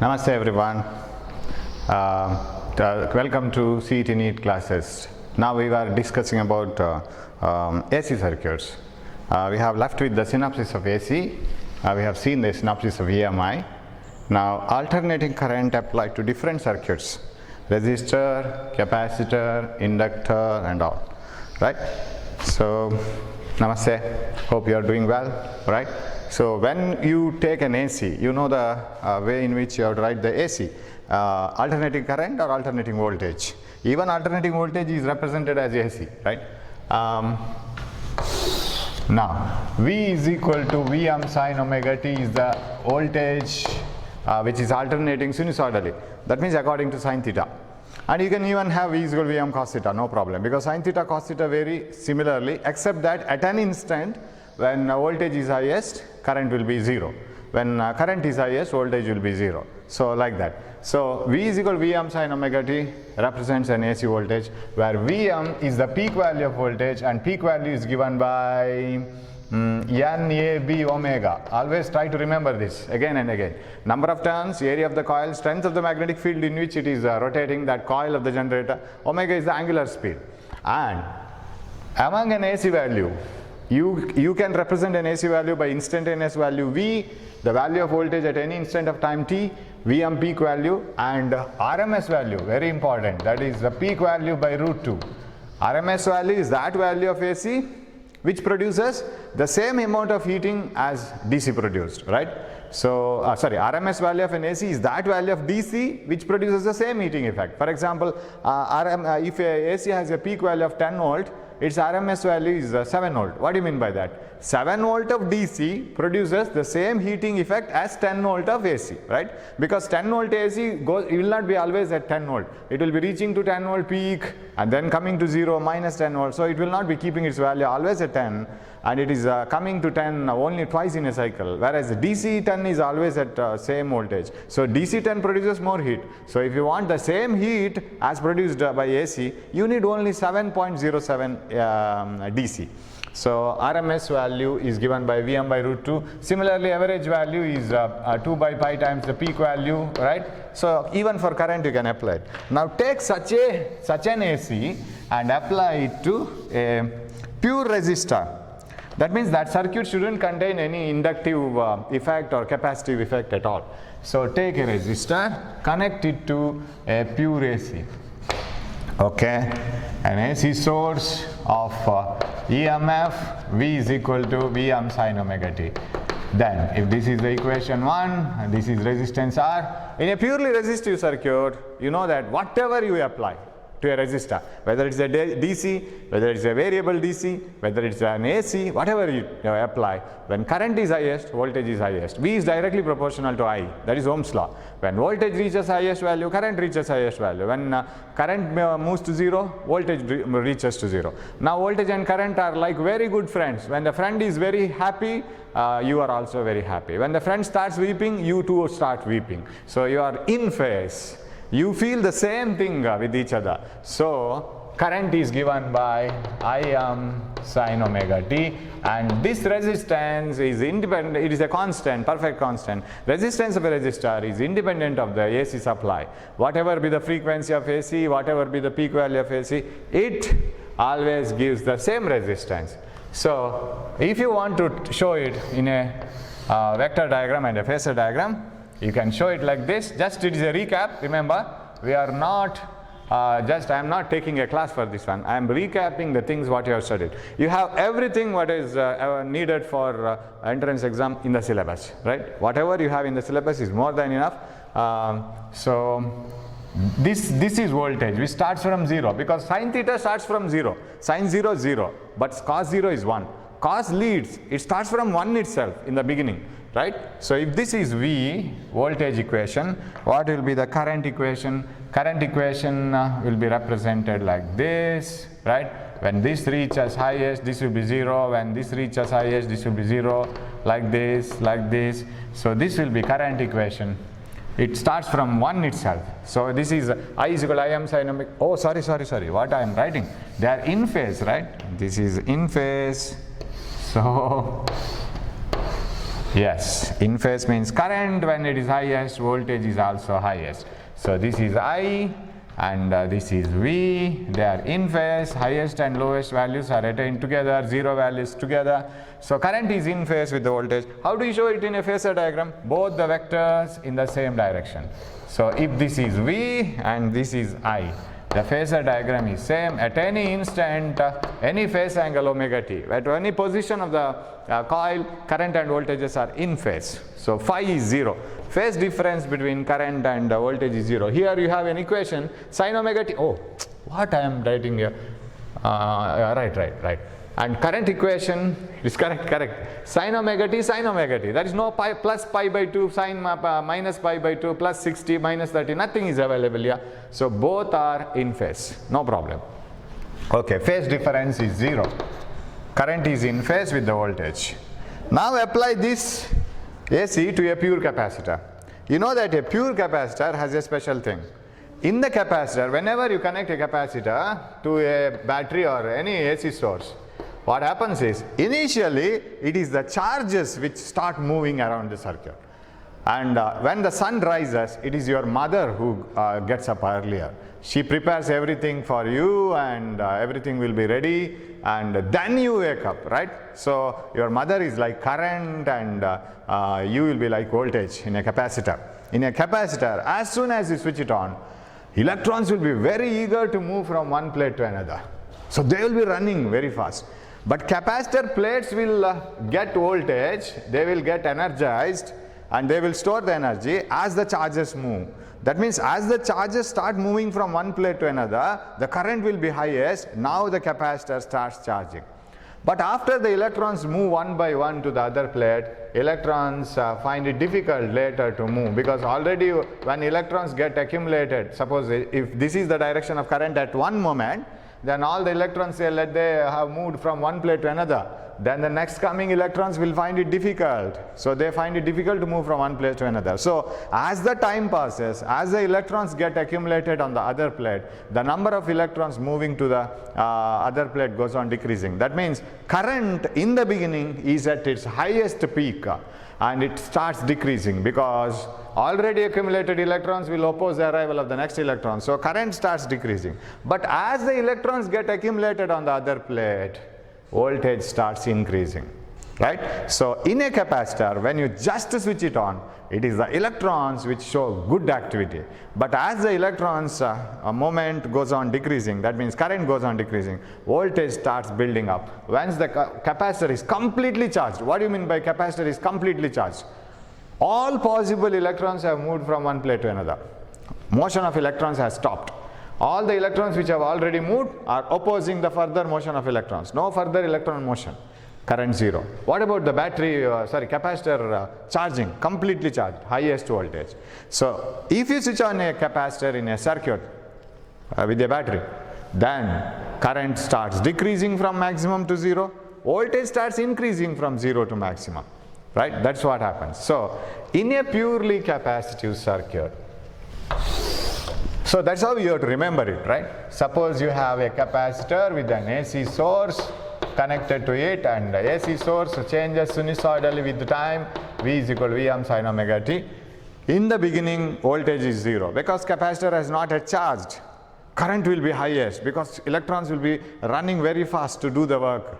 Namaste everyone. Welcome to CET NEET classes. Now we were discussing about AC circuits. We have left with the synopsis of AC. We have seen the synopsis of EMI. Now alternating current applied to different circuits, resistor, capacitor, inductor and all, right? So Namaste, hope you are doing well, right? So when you take an AC, you know the way in which you have to write the AC, alternating current or alternating voltage. Even alternating voltage is represented as AC, right? Now V is equal to Vm sin omega t is the voltage which is alternating sinusoidally. That means according to sin theta. And you can even have V is equal to Vm cos theta, no problem, because sin theta cos theta vary similarly, except that at an instant when voltage is highest, current will be 0. When current is highest, voltage will be 0. So like that. So V is equal to Vm sin omega t represents an AC voltage, where Vm is the peak value of voltage and peak value is given by NAB omega. Always try to remember this again and again. Number of turns, area of the coil, strength of the magnetic field in which it is rotating, that coil of the generator. Omega is the angular speed. And among an AC value, you can represent an AC value by instantaneous value V, the value of voltage at any instant of time t, Vm peak value, and RMS value, very important, that is the peak value by root 2. RMS value is that value of AC which produces the same amount of heating as DC produced, right? So, RMS value of an AC is that value of DC which produces the same heating effect. For example, if a AC has a peak value of 10 volt, its RMS value is 7 volt. What do you mean by that? 7 volt of DC produces the same heating effect as 10 volt of AC, right? Because 10 volt AC it will not be always at 10 volt. It will be reaching to 10 volt peak and then coming to 0 minus 10 volt. So it will not be keeping its value always at 10, and it is coming to 10 only twice in a cycle, whereas DC 10 is always at same voltage. So DC 10 produces more heat. So if you want the same heat as produced by AC, you need only 7.07 DC. So RMS value is given by Vm by root 2. Similarly, average value is 2 by pi times the peak value, right? So even for current you can apply it. Now take such an AC and apply it to a pure resistor. That means that circuit shouldn't contain any inductive effect or capacitive effect at all. So take a resistor, connect it to a pure AC. Okay, an AC source of EMF V is equal to Vm sin omega t. Then if this is the equation 1 and this is resistance R, in a purely resistive circuit, you know that whatever you apply to a resistor, whether it's a DC, whether it's a variable DC, whether it's an AC, whatever you apply, when current is highest, voltage is highest. V is directly proportional to I, that is Ohm's law. When voltage reaches highest value, current reaches highest value. When current moves to 0, voltage reaches to 0. Now voltage and current are like very good friends. When the friend is very happy, you are also very happy. When the friend starts weeping, you too start weeping. So you are in phase. You feel the same thing with each other. So current is given by Im sin omega t, and this resistance is independent. It is a constant, perfect constant. Resistance of a resistor is independent of the AC supply. Whatever be the frequency of AC, whatever be the peak value of AC, it always gives the same resistance. So if you want to show it in a vector diagram and a phasor diagram, you can show it like this. Just it is a recap. Remember, we are not I am not taking a class for this one. I am recapping the things what you have studied. You have everything what is needed for entrance exam in the syllabus, right? Whatever you have in the syllabus is more than enough. So this is voltage which starts from 0, because sin theta starts from 0. Sin 0 0, but cos 0 is 1. Cos leads, it starts from 1 itself in the beginning, right? So if this is V, voltage equation, what will be the current equation? Current equation will be represented like this, right? When this reaches highest, this will be 0. When this reaches highest, this will be 0. Like this, like this. So this will be current equation. It starts from 1 itself. So this is I is equal to Im sin omega. Oh, sorry. What I am writing? They are in phase, right? This is in phase. So Yes, in phase means current when it is highest, voltage is also highest. So this is I and this is V. They are in phase, highest and lowest values are attained together, zero values together. So current is in phase with the voltage. How do you show it in a phasor diagram? Both the vectors in the same direction. So if this is V and this is I, the phasor diagram is same at any instant, any phase angle omega t. At any position of the coil, current and voltages are in phase. So phi is 0. Phase difference between current and voltage is 0. Here you have an equation, sin omega t. Oh, what I am writing here? Right. And current equation is correct. Sin omega t. There is no pi plus pi by 2, sin minus pi by 2, plus 60, minus 30. Nothing is available here. So both are in phase. No problem. Okay, phase difference is 0. Current is in phase with the voltage. Now apply this AC to a pure capacitor. You know that a pure capacitor has a special thing. In the capacitor, whenever you connect a capacitor to a battery or any AC source, what happens is, initially it is the charges which start moving around the circuit. And when the sun rises, it is your mother who gets up earlier. She prepares everything for you and everything will be ready, and then you wake up, right? So your mother is like current and you will be like voltage in a capacitor. In a capacitor, as soon as you switch it on, electrons will be very eager to move from one plate to another. So they will be running very fast. But capacitor plates will get voltage, they will get energized, and they will store the energy as the charges move. That means as the charges start moving from one plate to another, the current will be highest. Now the capacitor starts charging. But after the electrons move one by one to the other plate, electrons find it difficult later to move, because already when electrons get accumulated, suppose if this is the direction of current at one moment, then all the electrons say let they have moved from one plate to another. Then the next coming electrons will find it difficult. So they find it difficult to move from one place to another. So as the time passes, as the electrons get accumulated on the other plate, the number of electrons moving to the other plate goes on decreasing. That means current in the beginning is at its highest peak and it starts decreasing, because already accumulated electrons will oppose the arrival of the next electron. So current starts decreasing. But as the electrons get accumulated on the other plate, voltage starts increasing, right? So in a capacitor, when you just switch it on, it is the electrons which show good activity. But as the electrons moment goes on decreasing, that means current goes on decreasing, voltage starts building up. Once the capacitor is completely charged, what do you mean by capacitor is completely charged? All possible electrons have moved from one plate to another. Motion of electrons has stopped. All the electrons which have already moved are opposing the further motion of electrons. No further electron motion. Current 0. What about the battery, capacitor charging? Completely charged, highest voltage. So if you switch on a capacitor in a circuit with a battery, then current starts decreasing from maximum to 0. Voltage starts increasing from 0 to maximum. Right? That's what happens. So in a purely capacitive circuit, so that's how you have to remember it, right? Suppose you have a capacitor with an AC source connected to it, and the AC source changes sinusoidally with the time. V is equal to Vm sin omega t. In the beginning, voltage is 0 because capacitor has not yet charged. Current will be highest because electrons will be running very fast to do the work,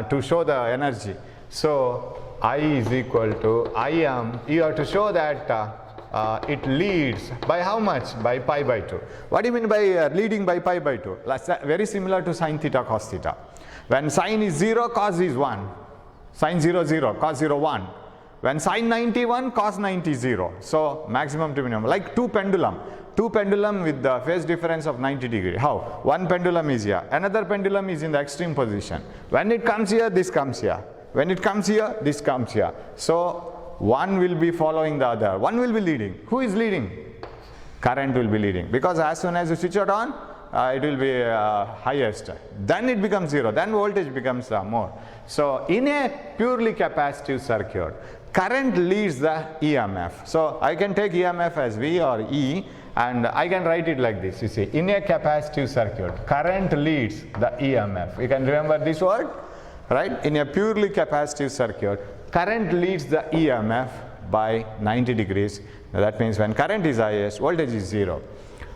to show the energy. So I is equal to Im. You have to show that it leads by how much? By pi by 2. What do you mean by leading by pi by 2? Very similar to sin theta cos theta. When sin is 0, cos is 1. Sin 0, 0, cos 0, 1. When sin 90, 1, cos 90, 0. So maximum to minimum. Like two pendulum with the phase difference of 90 degree. How? One pendulum is here. Another pendulum is in the extreme position. When it comes here, this comes here. When it comes here, this comes here. So one will be following the other. One will be leading. Who is leading? Current will be leading. Because as soon as you switch it on, it will be highest. Then it becomes 0. Then voltage becomes more. So in a purely capacitive circuit, current leads the EMF. So I can take EMF as V or E, and I can write it like this. You see, in a capacitive circuit, current leads the EMF. You can remember this word? Right? In a purely capacitive circuit, current leads the EMF by 90 degrees. Now that means when current is highest, voltage is 0.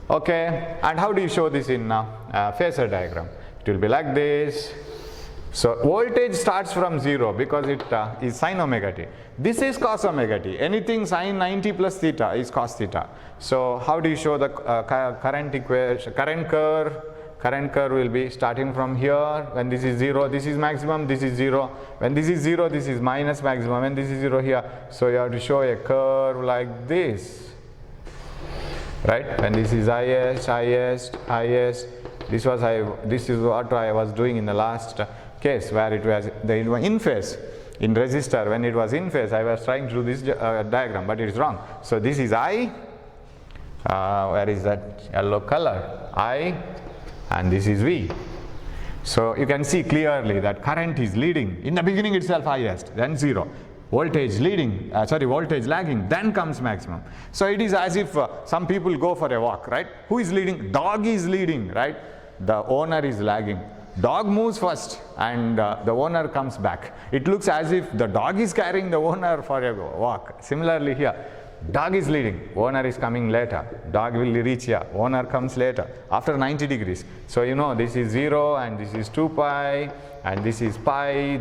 Okay, and how do you show this in Phasor diagram? It will be like this. So voltage starts from 0 because it is sin omega t. This is cos omega t. Anything sin 90 plus theta is cos theta. So how do you show the current equation? Current curve will be starting from here. When this is 0, this is maximum, this is 0. When this is 0, this is minus maximum, and this is 0 here. So you have to show a curve like this, right? When this is highest. This is what I was doing in the last case, where it was in phase. In resistor, when it was in phase, I was trying to do this diagram, but it is wrong. So this is I. Where is that yellow color? I. And this is V. So you can see clearly that current is leading. In the beginning itself highest, then 0. Voltage leading, voltage lagging, then comes maximum. So it is as if some people go for a walk, right? Who is leading? Dog is leading, right? The owner is lagging. Dog moves first and the owner comes back. It looks as if the dog is carrying the owner for a walk. Similarly here, dog is leading, owner is coming later. Dog will reach here, owner comes later after 90 degrees. So you know this is 0 and this is 2 pi and this is pi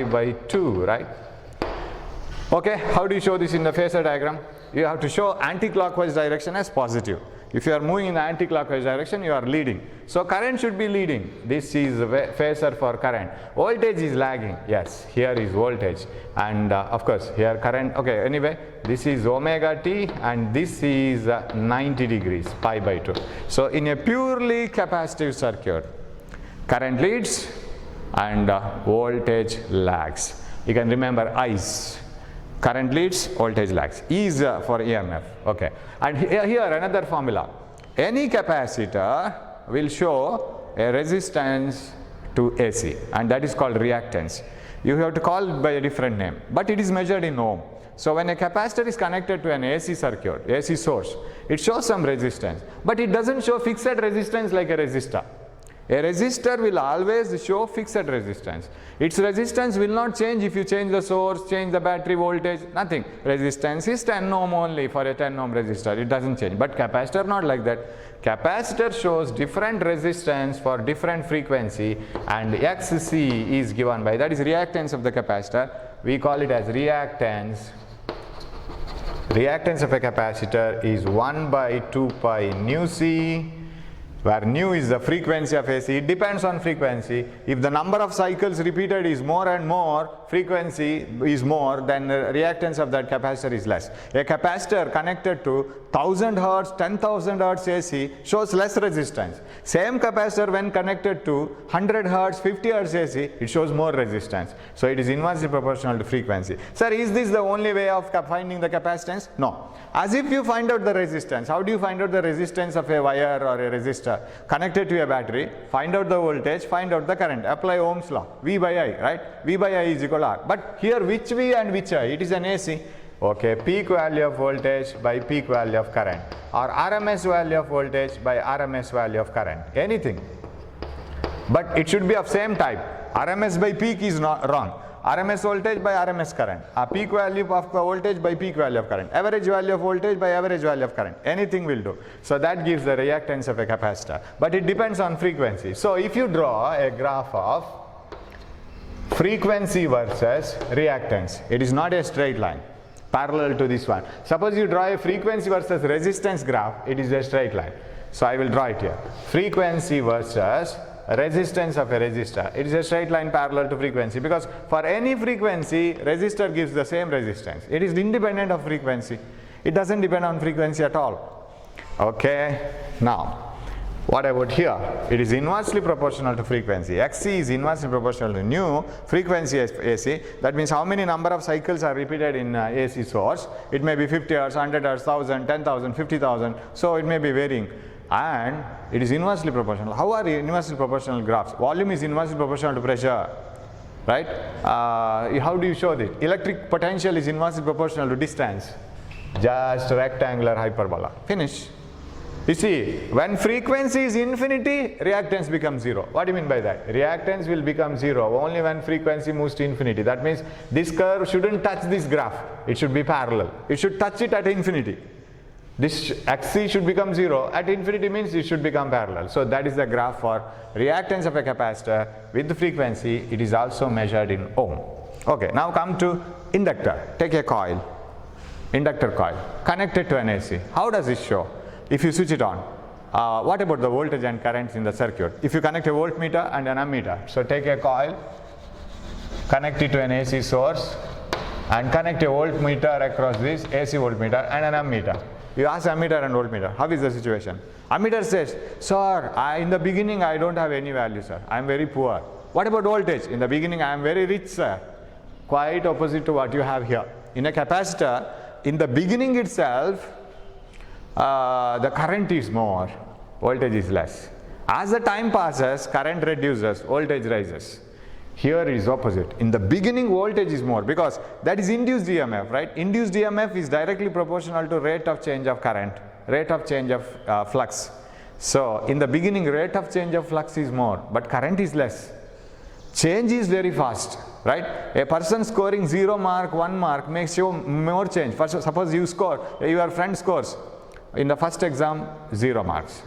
by 2, right? Okay, how do you show this in the Phasor diagram? You have to show anti-clockwise direction as positive. If you are moving in the anti-clockwise direction, you are leading. So current should be leading. This is phasor for current. Voltage is lagging. Yes, here is voltage. And of course, here current. Okay, anyway, this is omega t and this is 90 degrees, pi by 2. So in a purely capacitive circuit, current leads and voltage lags. You can remember I's. Current leads, voltage lags. E is for EMF. Okay. And here another formula. Any capacitor will show a resistance to AC, and that is called reactance. You have to call it by a different name, but it is measured in ohm. So when a capacitor is connected to an AC circuit, AC source, it shows some resistance, but it doesn't show fixed resistance like a resistor. A resistor will always show fixed resistance. Its resistance will not change if you change the source, change the battery voltage, nothing. Resistance is 10 ohm only for a 10 ohm resistor, it doesn't change. But capacitor not like that. Capacitor shows different resistance for different frequency, and XC is given by, that is reactance of the capacitor. We call it as reactance. Reactance of a capacitor is 1 by 2 pi nu C, where nu is the frequency of AC. It depends on frequency. If the number of cycles repeated is more and more, frequency is more, then the reactance of that capacitor is less. A capacitor connected to 1000 Hertz, 10,000 Hertz AC shows less resistance. Same capacitor when connected to 100 Hertz, 50 Hertz AC, it shows more resistance. So it is inversely proportional to frequency. Sir, is this the only way of finding the capacitance? No. As if you find out the resistance. How do you find out the resistance of a wire or a resistor? Connected to a battery, find out the voltage, find out the current, apply Ohm's law, V by I, right? V by I is equal to R. But here which V and which I? It is an AC. Okay, peak value of voltage by peak value of current, or RMS value of voltage by RMS value of current, anything. But it should be of same type. RMS by peak is not wrong. RMS voltage by RMS current, peak value of voltage by peak value of current, average value of voltage by average value of current, anything will do. So that gives the reactance of a capacitor, but it depends on frequency. So if you draw a graph of frequency versus reactance, it is not a straight line parallel to this one. Suppose you draw a frequency versus resistance graph, it is a straight line. So I will draw it here. Frequency versus resistance of a resistor. It is a straight line parallel to frequency, because for any frequency, resistor gives the same resistance. It is independent of frequency. It doesn't depend on frequency at all. Okay. Now, what about here? It is inversely proportional to frequency. XC is inversely proportional to nu, frequency is AC. That means how many number of cycles are repeated in AC source. It may be 50 Hertz, 100 Hertz, 1000, 10,000, 50,000. So it may be varying. And it is inversely proportional. How are inversely proportional graphs? Volume is inversely proportional to pressure, right? How do you show this? Electric potential is inversely proportional to distance. Just rectangular hyperbola. Finish. You see, when frequency is infinity, reactance becomes 0. What do you mean by that? Reactance will become 0 only when frequency moves to infinity. That means this curve shouldn't touch this graph. It should be parallel. It should touch it at infinity. This xc should become 0. At infinity means it should become parallel. So that is the graph for reactance of a capacitor with the frequency. It is also measured in ohm. Okay, now come to inductor. Take a coil, inductor coil, connected to an AC. How does it show? If you switch it on, what about the voltage and currents in the circuit? If you connect a voltmeter and an ammeter, so take a coil, connect it to an AC source, and connect a voltmeter across this AC voltmeter and an ammeter. You ask ammeter and voltmeter, how is the situation? Ammeter says, sir, in the beginning I don't have any value, sir. I am very poor. What about voltage? In the beginning I am very rich, sir. Quite opposite to what you have here. In a capacitor, in the beginning itself, the current is more, voltage is less. As the time passes, current reduces, voltage rises. Here it is opposite. In the beginning, voltage is more because that is induced EMF, right? Induced EMF is directly proportional to rate of change of current, rate of change of flux. So in the beginning, rate of change of flux is more, but current is less. Change is very fast, right? A person scoring 0 mark, 1 mark makes you more change. First, suppose you score, your friend scores in the first exam 0 marks.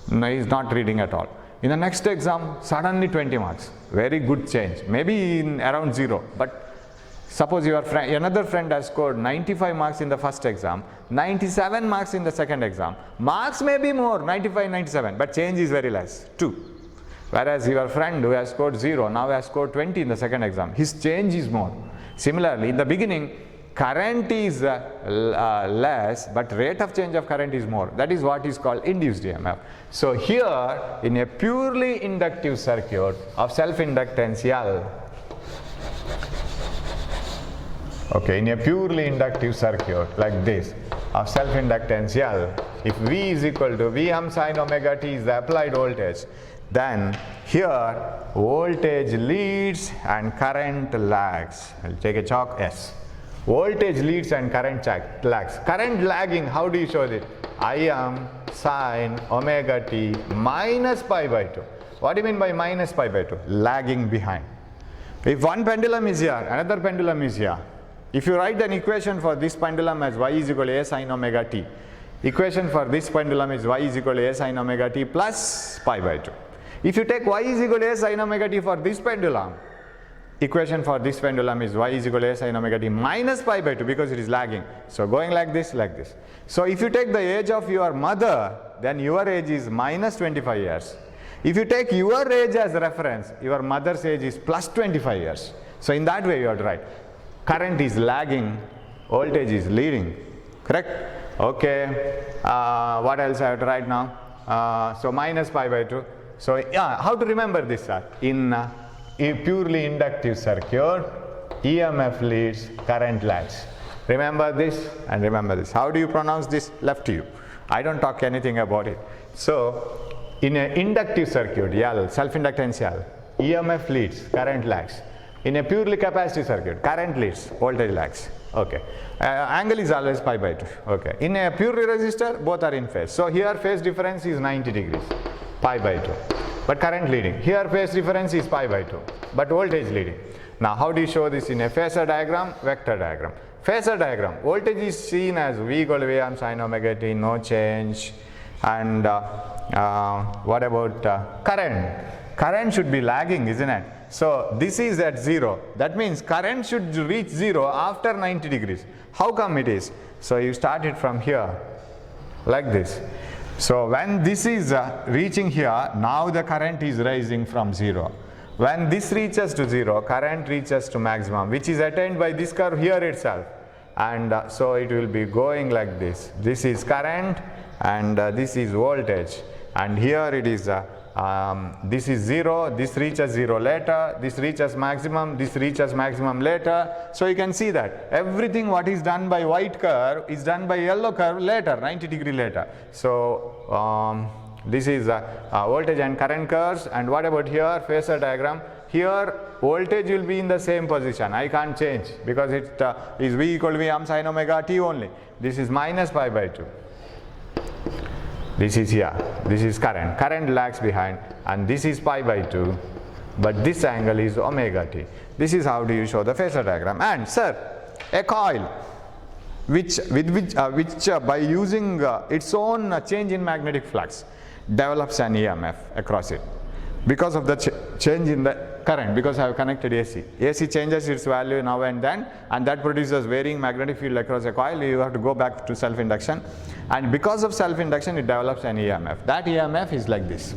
No, he is not reading at all. In the next exam, suddenly 20 marks. Very good change. Maybe in around 0. But suppose your friend, another friend has scored 95 marks in the first exam, 97 marks in the second exam. Marks may be more, 95, 97, but change is very less, 2. Whereas your friend who has scored 0 now has scored 20 in the second exam. His change is more. Similarly, in the beginning, current is less, but rate of change of current is more. That is what is called induced EMF. So here, in a purely inductive circuit of self-inductance L, okay, in a purely inductive circuit like this of self-inductance L, if V is equal to Vm sin omega t is the applied voltage, then here voltage leads and current lags. I'll take a chalk, S. Voltage leads and current lags. Current lagging, how do you show it? Im sin omega t minus pi by 2. What do you mean by minus pi by 2? Lagging behind. If one pendulum is here, another pendulum is here. If you write an equation for this pendulum as y is equal to a sin omega t, equation for this pendulum is y is equal to a sin omega t plus pi by 2. If you take y is equal to a sin omega t for this pendulum, equation for this pendulum is y is equal to a sin omega t minus pi by 2 because it is lagging. So going like this, like this. So if you take the age of your mother, then your age is minus 25 years. If you take your age as reference, your mother's age is plus 25 years. So in that way you have to write. Current is lagging, voltage is leading. Correct? Okay. What else I have to write now? So minus pi by 2. So yeah, how to remember this, sir? In a purely inductive circuit, EMF leads, current lags. Remember this and remember this. How do you pronounce this? Left to you. I don't talk anything about it. So in an inductive circuit, L, self-inductance L, EMF leads, current lags. In a purely capacitive circuit, current leads, voltage lags. Okay. Angle is always pi by 2. Okay. In a purely resistor, both are in phase. So here phase difference is 90 degrees, pi by 2. But current leading. Here phase difference is pi by 2, but voltage leading. Now how do you show this in a phasor diagram, vector diagram? Phasor diagram, voltage is seen as V equal to Vm sin omega t, no change. And what about current? Current should be lagging, isn't it? So this is at 0. That means current should reach 0 after 90 degrees. How come it is? So you start it from here, like this. So when this is reaching here, now the current is rising from 0. When this reaches to 0, current reaches to maximum, which is attained by this curve here itself. And so it will be going like this. This is current and this is voltage. And here it is, this is 0, this reaches 0 later, this reaches maximum later. So you can see that everything what is done by white curve is done by yellow curve later, 90 degree later. So this is voltage and current curves. And what about here, phasor diagram? Here voltage will be in the same position. I can't change because it is V equal to Vm sin omega t only. This is minus pi by 2. This is here. This is current. Current lags behind, and this is pi by 2. But this angle is omega t. This is how do you show the Phasor diagram. And sir, a coil which by using its own change in magnetic flux develops an EMF across it because of the change in the current, because I have connected AC. AC changes its value now and then, and that produces varying magnetic field across a coil. You have to go back to self-induction, and because of self-induction it develops an EMF. That EMF is like this.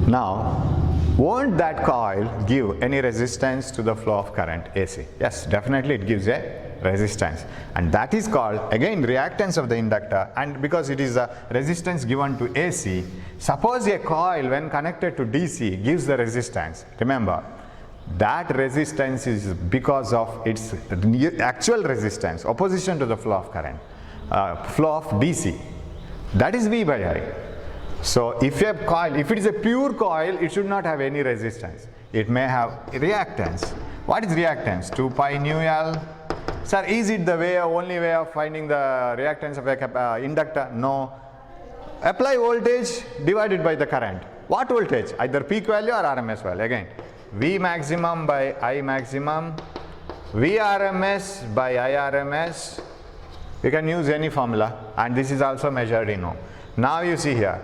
Now, won't that coil give any resistance to the flow of current AC? Yes, definitely it gives a resistance, and that is called again reactance of the inductor. And because it is a resistance given to AC, suppose a coil when connected to DC gives the resistance, remember that resistance is because of its actual resistance, opposition to the flow of current, flow of DC, that is V by I. So if a coil, if it is a pure coil, it should not have any resistance. It may have reactance. What is reactance? 2 pi nu L. Sir, is it the only way of finding the reactance of a inductor? No. Apply voltage divided by the current. What voltage? Either peak value or RMS value. Again, V maximum by I maximum, V RMS by I RMS. You can use any formula, and this is also measured in ohm. Now you see here,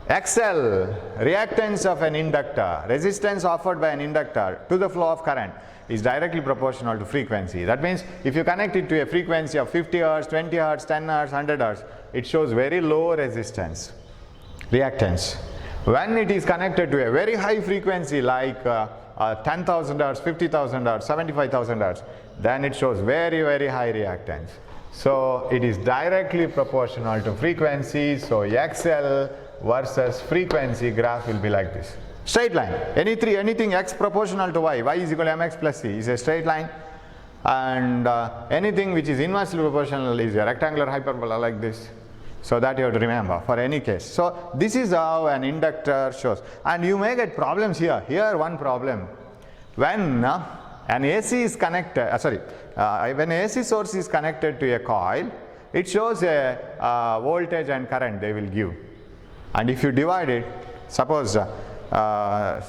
XL, reactance of an inductor, resistance offered by an inductor to the flow of current, is directly proportional to frequency. That means if you connect it to a frequency of 50 Hz, 20 Hz, 10 Hz, 100 Hz, it shows very low resistance, reactance. When it is connected to a very high frequency like 10,000 Hz, 50,000 Hz, 75,000 Hz, then it shows very, very high reactance. So it is directly proportional to frequency. So XL versus frequency graph will be like this. Straight line. Anything x proportional to y is equal to mx plus c is a straight line, and anything which is inversely proportional is a rectangular hyperbola like this. So that you have to remember for any case. So this is how an inductor shows, and you may get problems here. Here one problem, when an AC is connected, when AC source is connected to a coil, it shows a voltage and current they will give, and if you divide it, suppose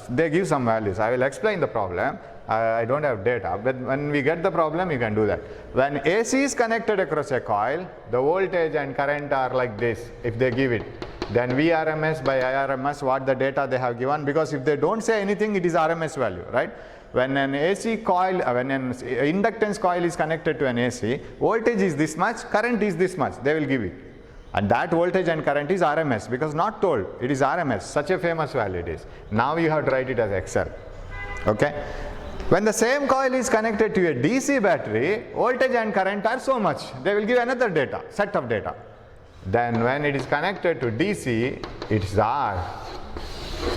they give some values. I will explain the problem. I don't have data, but when we get the problem, you can do that. When AC is connected across a coil, the voltage and current are like this. If they give it, then VRMS by IRMS, what the data they have given, because if they don't say anything, it is RMS value, right? When an AC coil, when an inductance coil is connected to an AC, voltage is this much, current is this much, they will give it. And that voltage and current is RMS, because not told, it is RMS, such a famous value it is. Now you have to write it as XL. Okay? When the same coil is connected to a DC battery, voltage and current are so much, they will give another data, set of data. Then when it is connected to DC, it is R,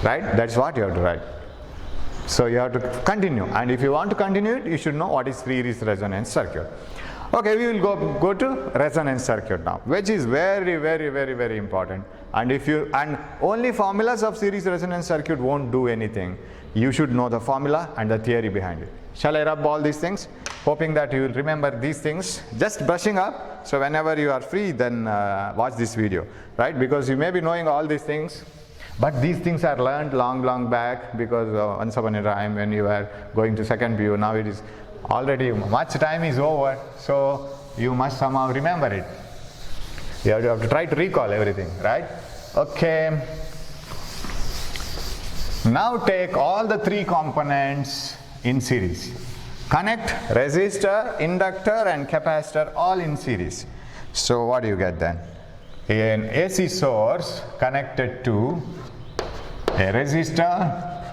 right? That's what you have to write. So you have to continue, and if you want to continue it, you should know what is series resonance circuit. Okay, we will go to resonance circuit now, which is very important. And only formulas of series resonance circuit won't do anything. You should know the formula and the theory behind it. Shall I rub all these things? Hoping that you will remember these things. Just brushing up. So whenever you are free, then watch this video, right? Because you may be knowing all these things, but these things are learned long back, because once upon a time when you were going to second PU, now it is already much time is over, so you must somehow remember it. You have to try to recall everything, right? Okay. Now take all the three components in series. Connect resistor, inductor and capacitor all in series. So what do you get then? An AC source connected to a resistor,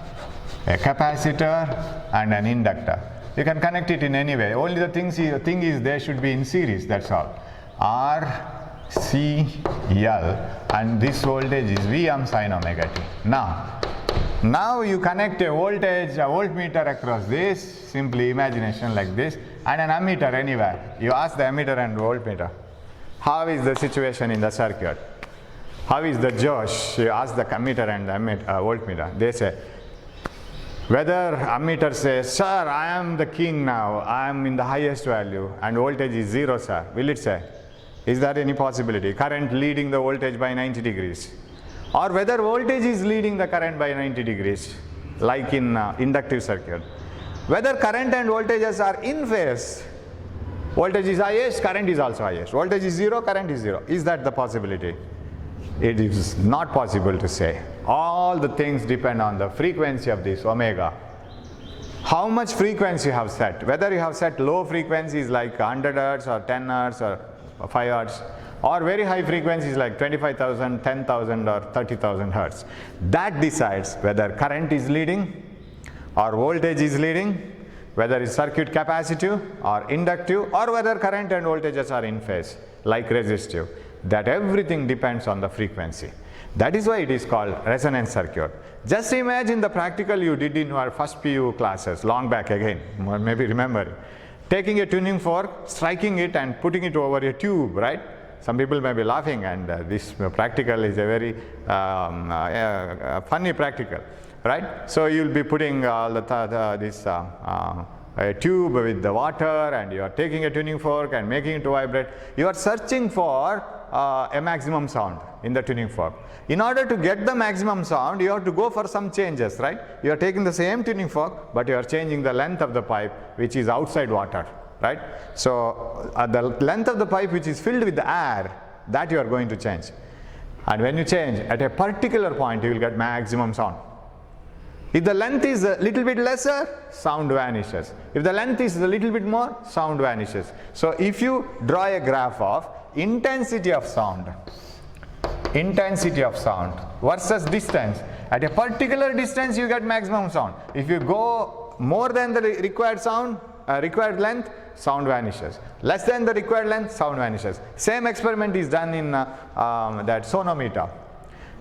a capacitor and an inductor. You can connect it in any way. Only the thing is they should be in series, that's all. R, C, L, and this voltage is Vm sin omega t. Now you connect a voltmeter across this, simply imagination like this, and an ammeter anywhere. You ask the ammeter and voltmeter, how is the situation in the circuit? How is the Josh? You ask the ammeter and the voltmeter. They say, whether ammeter says, sir, I am the king now, I am in the highest value, and voltage is 0, sir, will it say? Is there any possibility? Current leading the voltage by 90 degrees. Or whether voltage is leading the current by 90 degrees, like in inductive circuit. Whether current and voltages are in phase. Voltage is highest, current is also highest. Voltage is 0, current is 0. Is that the possibility? It is not possible to say. All the things depend on the frequency of this omega. How much frequency you have set. Whether you have set low frequencies like 100 Hz or 10 Hz or 5 Hz, or very high frequencies like 25,000, 10,000 or 30,000 Hz. That decides whether current is leading or voltage is leading, whether it's circuit capacitive or inductive, or whether current and voltages are in phase like resistive. That everything depends on the frequency. That is why it is called resonant circuit. Just imagine the practical you did in your first PU classes long back again, maybe remember. Taking a tuning fork, striking it and putting it over a tube, right? Some people may be laughing, and this practical is a very funny practical, right? So you'll be putting all this a tube with the water, and you are taking a tuning fork and making it to vibrate. You are searching for a maximum sound in the tuning fork. In order to get the maximum sound, you have to go for some changes, right? You are taking the same tuning fork, but you are changing the length of the pipe, which is outside water, right? So the length of the pipe which is filled with the air, that you are going to change. And when you change, at a particular point, you will get maximum sound. If the length is a little bit lesser, sound vanishes. If the length is a little bit more, sound vanishes. So if you draw a graph of intensity of sound versus distance, at a particular distance you get maximum sound. If you go more than the required length, sound vanishes. Less than the required length, sound vanishes. Same experiment is done in that sonometer.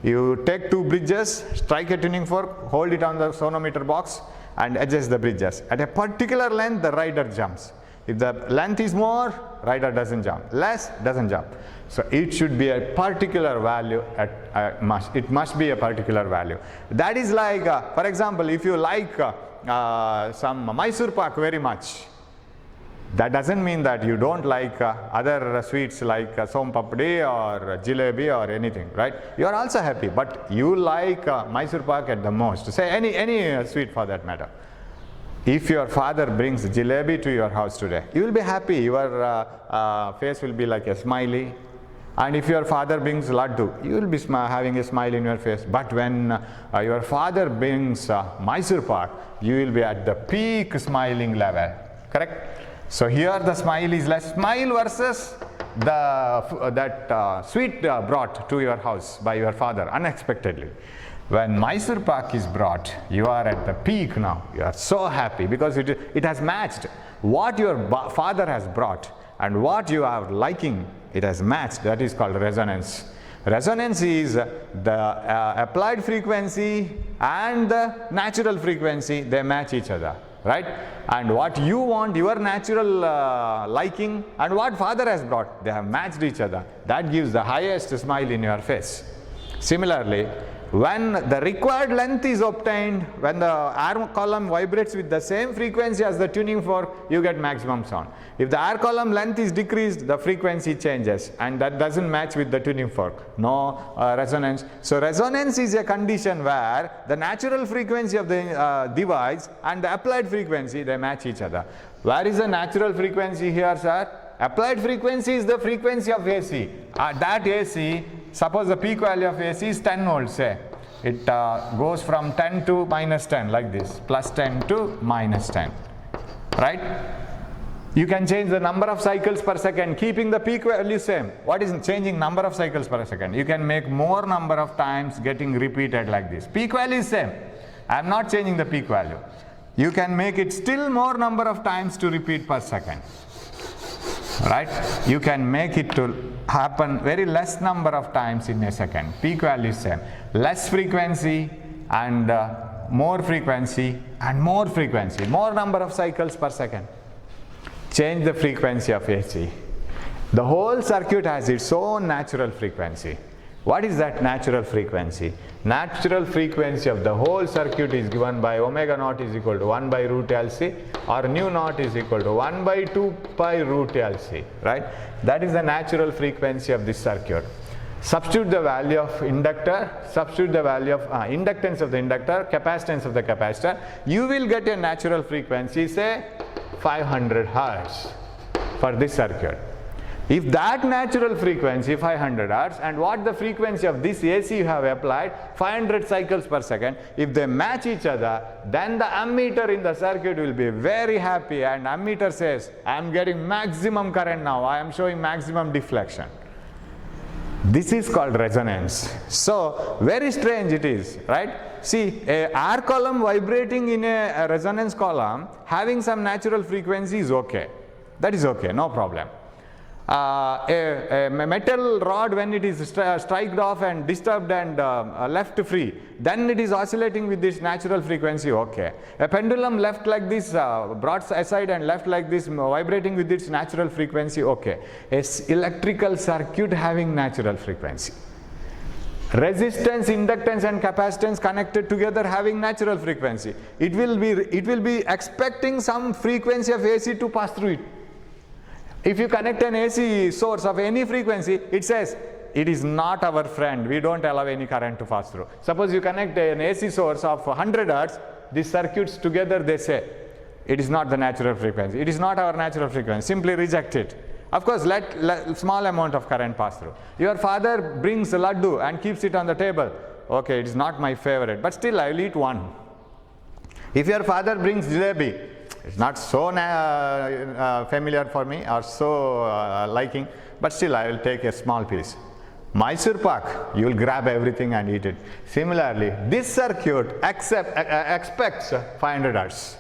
You take two bridges, strike a tuning fork, hold it on the sonometer box and adjust the bridges. At a particular length, the rider jumps. If the length is more, rider doesn't jump. Less, doesn't jump. So it should be a particular value. It must be a particular value. That is like, for example, if you like some Mysore pak very much, that doesn't mean that you don't like other sweets like som papdi or jalebi or anything, right? You are also happy, but you like Mysore pak at the most. Say any sweet for that matter. If your father brings jalebi to your house today, you will be happy. Your face will be like a smiley. And if your father brings laddu, you will be having a smile in your face. But when your father brings Mysore pak, you will be at the peak smiling level. Correct? So here the smile is less. Smile versus that sweet brought to your house by your father unexpectedly. When Mysore pak is brought, you are at the peak now. You are so happy because it has matched what your father has brought and what you are liking. It has matched. That is called resonance. Resonance is the applied frequency and the natural frequency, they match each other, right? And what you want, your natural liking, and what father has brought, they have matched each other. That gives the highest smile in your face. Similarly, when the required length is obtained, when the air column vibrates with the same frequency as the tuning fork, you get maximum sound. If the air column length is decreased, the frequency changes, and that doesn't match with the tuning fork. No resonance. So resonance is a condition where the natural frequency of the device and the applied frequency, they match each other. Where is the natural frequency here, sir? Applied frequency is the frequency of AC. That AC, suppose the peak value of AC is 10 volts, say. It goes from 10 to minus 10 like this, plus 10 to minus 10, right? You can change the number of cycles per second, keeping the peak value same. What is changing number of cycles per second? You can make more number of times getting repeated like this. Peak value is same. I am not changing the peak value. You can make it still more number of times to repeat per second. Right? You can make it to happen very less number of times in a second. Peak value is same. Less frequency and more frequency and more frequency. More number of cycles per second. Change the frequency of AC. The whole circuit has its own natural frequency. What is that natural frequency? Natural frequency of the whole circuit is given by omega naught is equal to 1 by root LC, or nu naught is equal to 1 by 2 pi root LC, right? That is the natural frequency of this circuit. Substitute the value of inductor, substitute the value of inductance of the inductor, capacitance of the capacitor. You will get a natural frequency, say 500 Hertz for this circuit. If that natural frequency 500 Hertz and what the frequency of this AC you have applied 500 cycles per second, if they match each other, then the ammeter in the circuit will be very happy, and ammeter says, I am getting maximum current now, I am showing maximum deflection. This is called resonance. So very strange it is, right? See, a R column vibrating in a resonance column having some natural frequency is okay. That is okay, no problem. A metal rod, when it is striked off and disturbed and left free, then it is oscillating with this natural frequency, okay. A pendulum left like this, brought aside and left like this, vibrating with its natural frequency, okay. A electrical circuit having natural frequency. Resistance, inductance and capacitance connected together having natural frequency. It will be expecting some frequency of AC to pass through it. If you connect an AC source of any frequency, it says, it is not our friend, we don't allow any current to pass through. Suppose you connect an AC source of 100 Hertz, these circuits together they say, it is not the natural frequency, it is not our natural frequency, simply reject it. Of course, let small amount of current pass through. Your father brings a laddu and keeps it on the table, okay, it is not my favorite, but still I will eat one. If your father brings jalebi, it's not so familiar for me or so liking, but still I will take a small piece. Mysore pak, you will grab everything and eat it. Similarly, this circuit expects 500 Hertz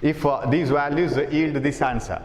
if these values yield this answer.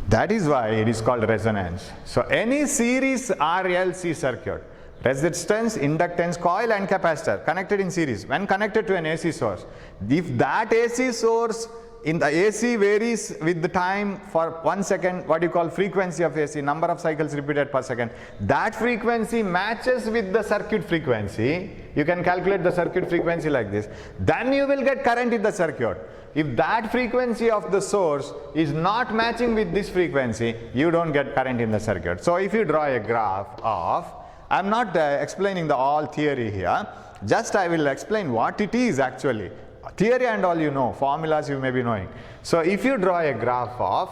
That is why it is called resonance. So any series RLC circuit, resistance, inductance, coil and capacitor connected in series, when connected to an AC source, if that AC source in the AC varies with the time for 1 second, what you call frequency of AC, number of cycles repeated per second, that frequency matches with the circuit frequency. You can calculate the circuit frequency like this, then you will get current in the circuit. If that frequency of the source is not matching with this frequency, you don't get current in the circuit. So if you draw a graph of, I am not explaining the all theory here, just I will explain what it is actually. Theory and all you know, formulas you may be knowing. So if you draw a graph of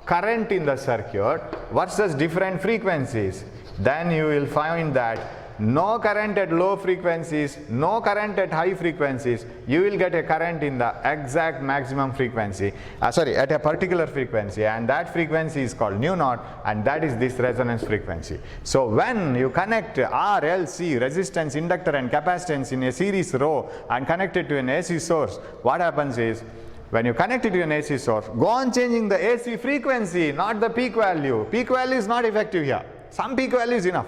current in the circuit versus different frequencies, then you will find that no current at low frequencies, no current at high frequencies, you will get a current in the exact maximum frequency, at a particular frequency, and that frequency is called nu naught, and that is this resonance frequency. So when you connect R, L, C, resistance, inductor and capacitance in a series row and connect it to an AC source, what happens is, when you connect it to an AC source, go on changing the AC frequency, not the peak value. Peak value is not effective here. Some peak value is enough.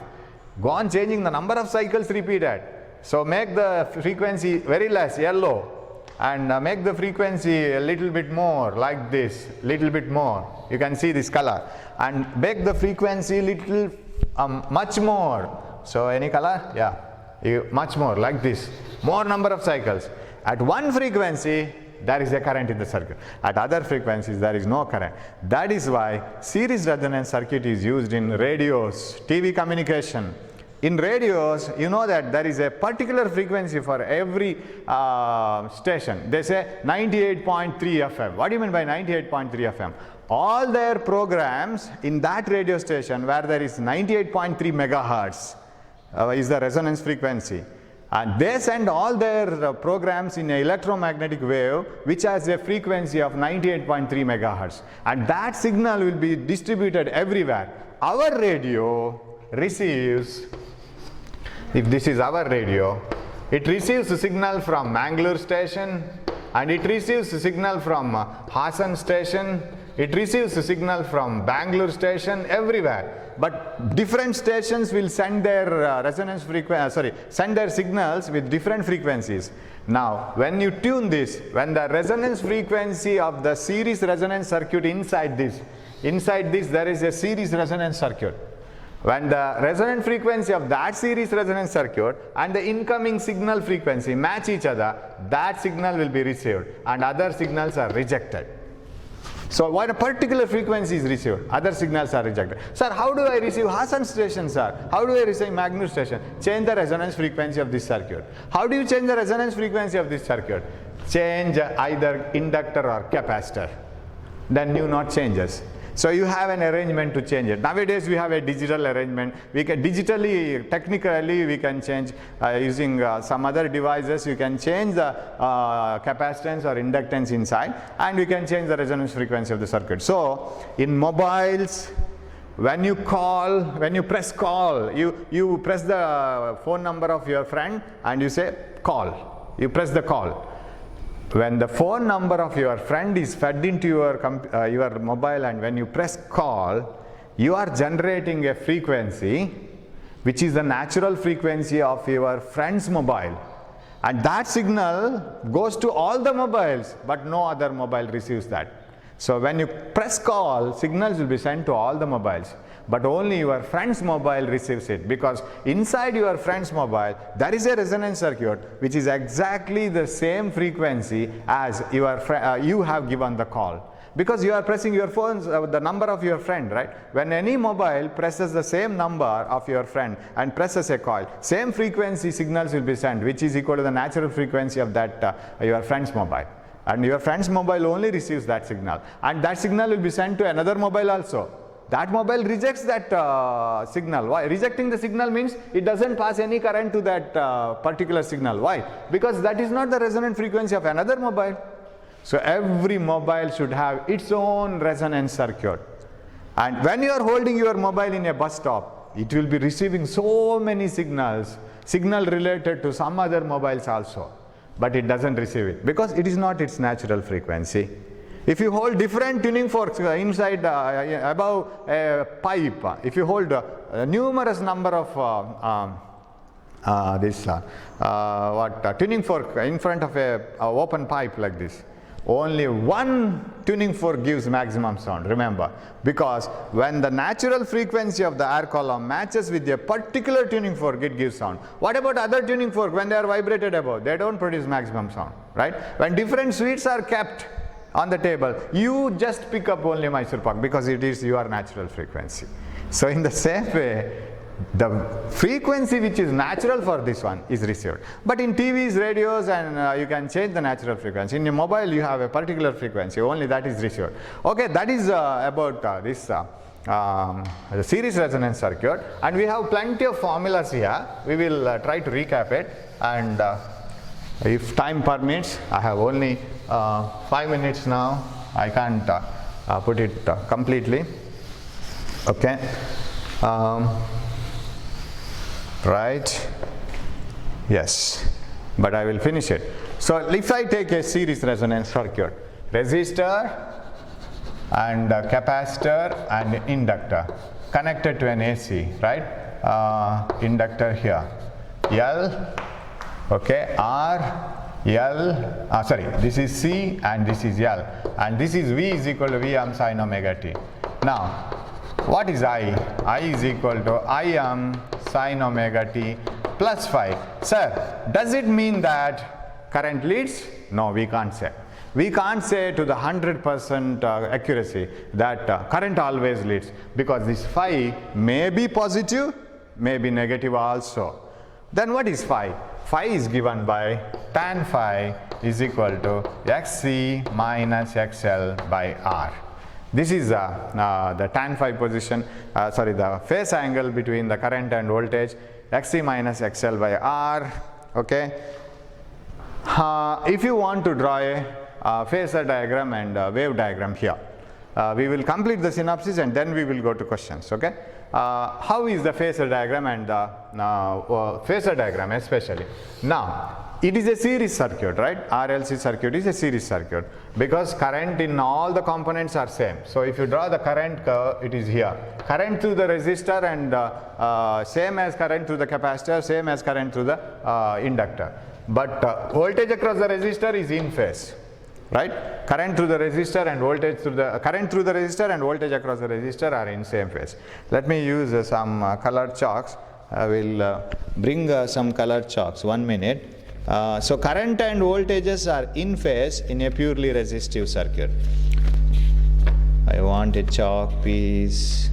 Go on changing the number of cycles repeated. So make the frequency very less, yellow, and make the frequency a little bit more, like this, little bit more. You can see this color. And make the frequency little, much more. So any color? Yeah, much more, like this. More number of cycles. At one frequency, there is a current in the circuit. At other frequencies, there is no current. That is why series resonance circuit is used in radios, TV communication. In radios, you know that there is a particular frequency for every station. They say 98.3 FM. What do you mean by 98.3 FM? All their programs in that radio station where there is 98.3 megahertz is the resonance frequency. And they send all their programs in an electromagnetic wave which has a frequency of 98.3 megahertz, and that signal will be distributed everywhere. Our radio receives, if this is our radio, it receives a signal from Mangalore station, and it receives a signal from Hassan station, it receives a signal from Bangalore station, everywhere. But different stations will send their send their signals with different frequencies. Now, when you tune this, when the resonance frequency of the series resonance circuit inside this there is a series resonance circuit. When the resonant frequency of that series resonance circuit and the incoming signal frequency match each other, that signal will be received and other signals are rejected. So when a particular frequency is received, other signals are rejected. Sir, how do I receive Hassan station, sir? How do I receive Magnus station? Change the resonance frequency of this circuit. How do you change the resonance frequency of this circuit? Change either inductor or capacitor. Then new node changes. So you have an arrangement to change it. Nowadays we have a digital arrangement. We can digitally, technically we can change using some other devices. You can change the capacitance or inductance inside, and we can change the resonance frequency of the circuit. So in mobiles, when you press call, you press the phone number of your friend and you say call. You press the call. When the phone number of your friend is fed into your mobile, and when you press call, you are generating a frequency which is the natural frequency of your friend's mobile, and that signal goes to all the mobiles, but no other mobile receives that. So when you press call, signals will be sent to all the mobiles, but only your friend's mobile receives it, because inside your friend's mobile there is a resonance circuit which is exactly the same frequency as you have given the call, because you are pressing your phone's the number of your friend, right? When any mobile presses the same number of your friend and presses a call, same frequency signals will be sent, which is equal to the natural frequency of that your friend's mobile. And your friend's mobile only receives that signal, and that signal will be sent to another mobile also. That mobile rejects that signal. Why? Rejecting the signal means it doesn't pass any current to that particular signal. Why? Because that is not the resonant frequency of another mobile. So every mobile should have its own resonance circuit. And when you are holding your mobile in a bus stop, it will be receiving so many signals related to some other mobiles also. But it doesn't receive it because it is not its natural frequency. If you hold different tuning forks inside above a pipe, if you hold a numerous number of tuning fork in front of a open pipe like this, only one tuning fork gives maximum sound, remember, because when the natural frequency of the air column matches with a particular tuning fork, it gives sound. What about other tuning fork? When they are vibrated above, they don't produce maximum sound, right? When different sweets are kept on the table, you just pick up only Mysore pak because it is your natural frequency. So in the same way, the frequency which is natural for this one is received. But in TVs, radios, and you can change the natural frequency. In your mobile, you have a particular frequency, only that is received. Okay, that is about this the series resonance circuit, and we have plenty of formulas here. We will try to recap it, and if time permits, I have only 5 minutes now. I can't put it completely. Okay. Right, yes, but I will finish it. So if I take a series resonance circuit, resistor and capacitor and inductor connected to an AC, right? Inductor here, L, okay, R, L, sorry, this is C and this is L, and this is V is equal to Vm sin omega t. Now, what is I? I is equal to Im sin omega t plus phi. Sir, does it mean that current leads? No, we can't say. We can't say to the 100% accuracy that current always leads, because this phi may be positive, may be negative also. Then what is phi? Phi is given by tan phi is equal to xc minus xl by r. This is the tan phi position, the phase angle between the current and voltage, xc minus xl by r. Okay. If you want to draw a phasor diagram and wave diagram here, we will complete the synopsis and then we will go to questions. Okay. How is the phasor diagram and phasor diagram especially? Now, it is a series circuit, right? RLC circuit is a series circuit because current in all the components are same. So if you draw the current curve, it is here. Current through the resistor and same as current through the capacitor, same as current through the inductor. But voltage across the resistor is in phase. right? Current through the resistor and voltage through the current through the resistor and voltage across the resistor are in same phase. Let me use some colored chalks. I will bring some colored chalks. 1 minute. So current and voltages are in phase in a purely resistive circuit. I want a chalk piece.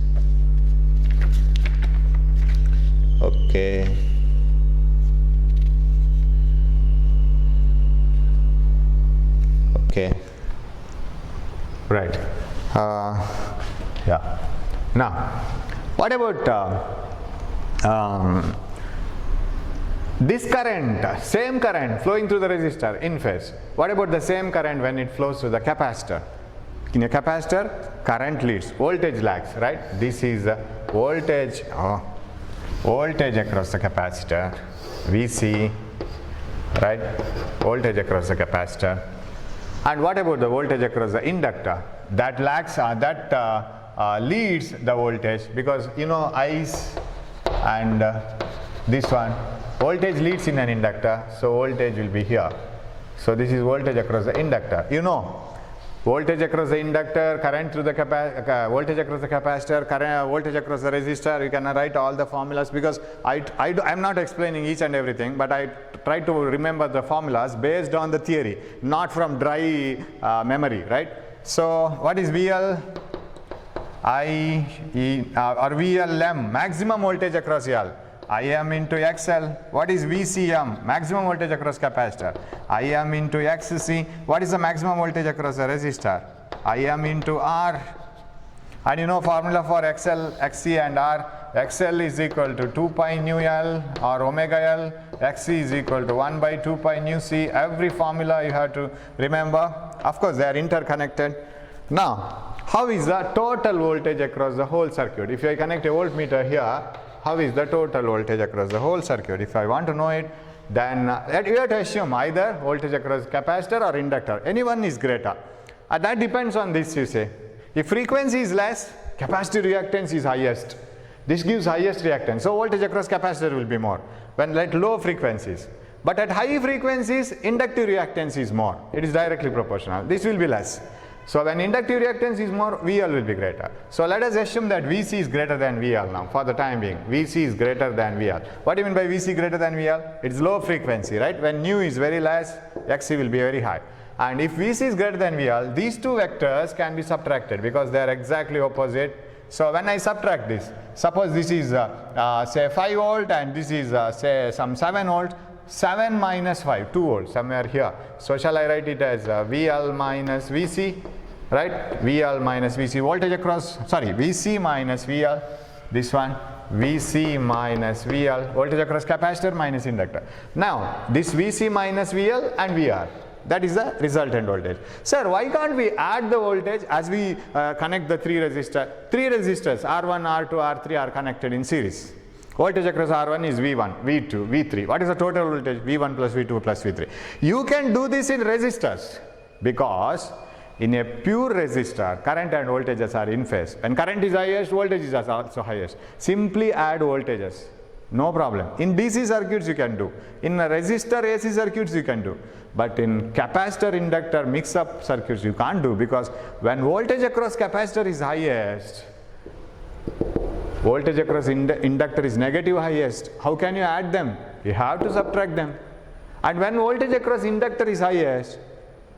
Okay. Okay. Right. Yeah. Now, what about this current, same current flowing through the resistor in phase? What about the same current when it flows through the capacitor? In a capacitor, current leads, voltage lags, right? This is voltage, voltage across the capacitor, VC, right? Voltage across the capacitor. And what about the voltage across the inductor? That lags, leads the voltage, because you know I's and this one, voltage leads in an inductor, so voltage will be here. So this is voltage across the inductor. You know, voltage across the inductor, current through the voltage across the capacitor, current voltage across the resistor. You can write all the formulas, because I'm not explaining each and everything, but I try to remember the formulas based on the theory, not from dry memory, right? So what is VL? I E or VLM, maximum voltage across L. IM into XL. What is VCM? Maximum voltage across capacitor. IM into XC. What is the maximum voltage across the resistor? IM into R. And you know formula for XL, XC and R. XL is equal to 2 pi nu L or omega L. XC is equal to 1 by 2 pi nu C. Every formula you have to remember. Of course, they are interconnected. Now, how is the total voltage across the whole circuit? If I connect a voltmeter here, how is the total voltage across the whole circuit? If I want to know it, then you have to assume either voltage across capacitor or inductor. Any one is greater. That depends on this, you say. If frequency is less, capacitive reactance is highest. This gives highest reactance. So voltage across capacitor will be more when at low frequencies. But at high frequencies, inductive reactance is more. It is directly proportional. This will be less. So when inductive reactance is more, VL will be greater. So let us assume that VC is greater than VL now for the time being. VC is greater than VL. What do you mean by VC greater than VL? It's low frequency, right? When nu is very less, XC will be very high. And if VC is greater than VL, these two vectors can be subtracted because they are exactly opposite. So when I subtract this, suppose this is say 5 volt and this is say some 7 volt. 7 minus 5, 2 volts somewhere here. So shall I write it as VL minus VC, right? VL minus VC, voltage across, sorry, VC minus VL, this one, VC minus VL, voltage across capacitor minus inductor. Now, this VC minus VL and VR, that is the resultant voltage. Sir, why can't we add the voltage as we connect the three resistors? Three resistors, R1, R2, R3 are connected in series. Voltage across R1 is V1, V2, V3. What is the total voltage? V1 plus V2 plus V3. You can do this in resistors because in a pure resistor, current and voltages are in phase. When current is highest, voltage is also highest. Simply add voltages. No problem. In DC circuits you can do. In a resistor AC circuits you can do. But in capacitor inductor mix up circuits you can't do, because when voltage across capacitor is highest, voltage across inductor is negative highest. How can you add them? You have to subtract them. And when voltage across inductor is highest,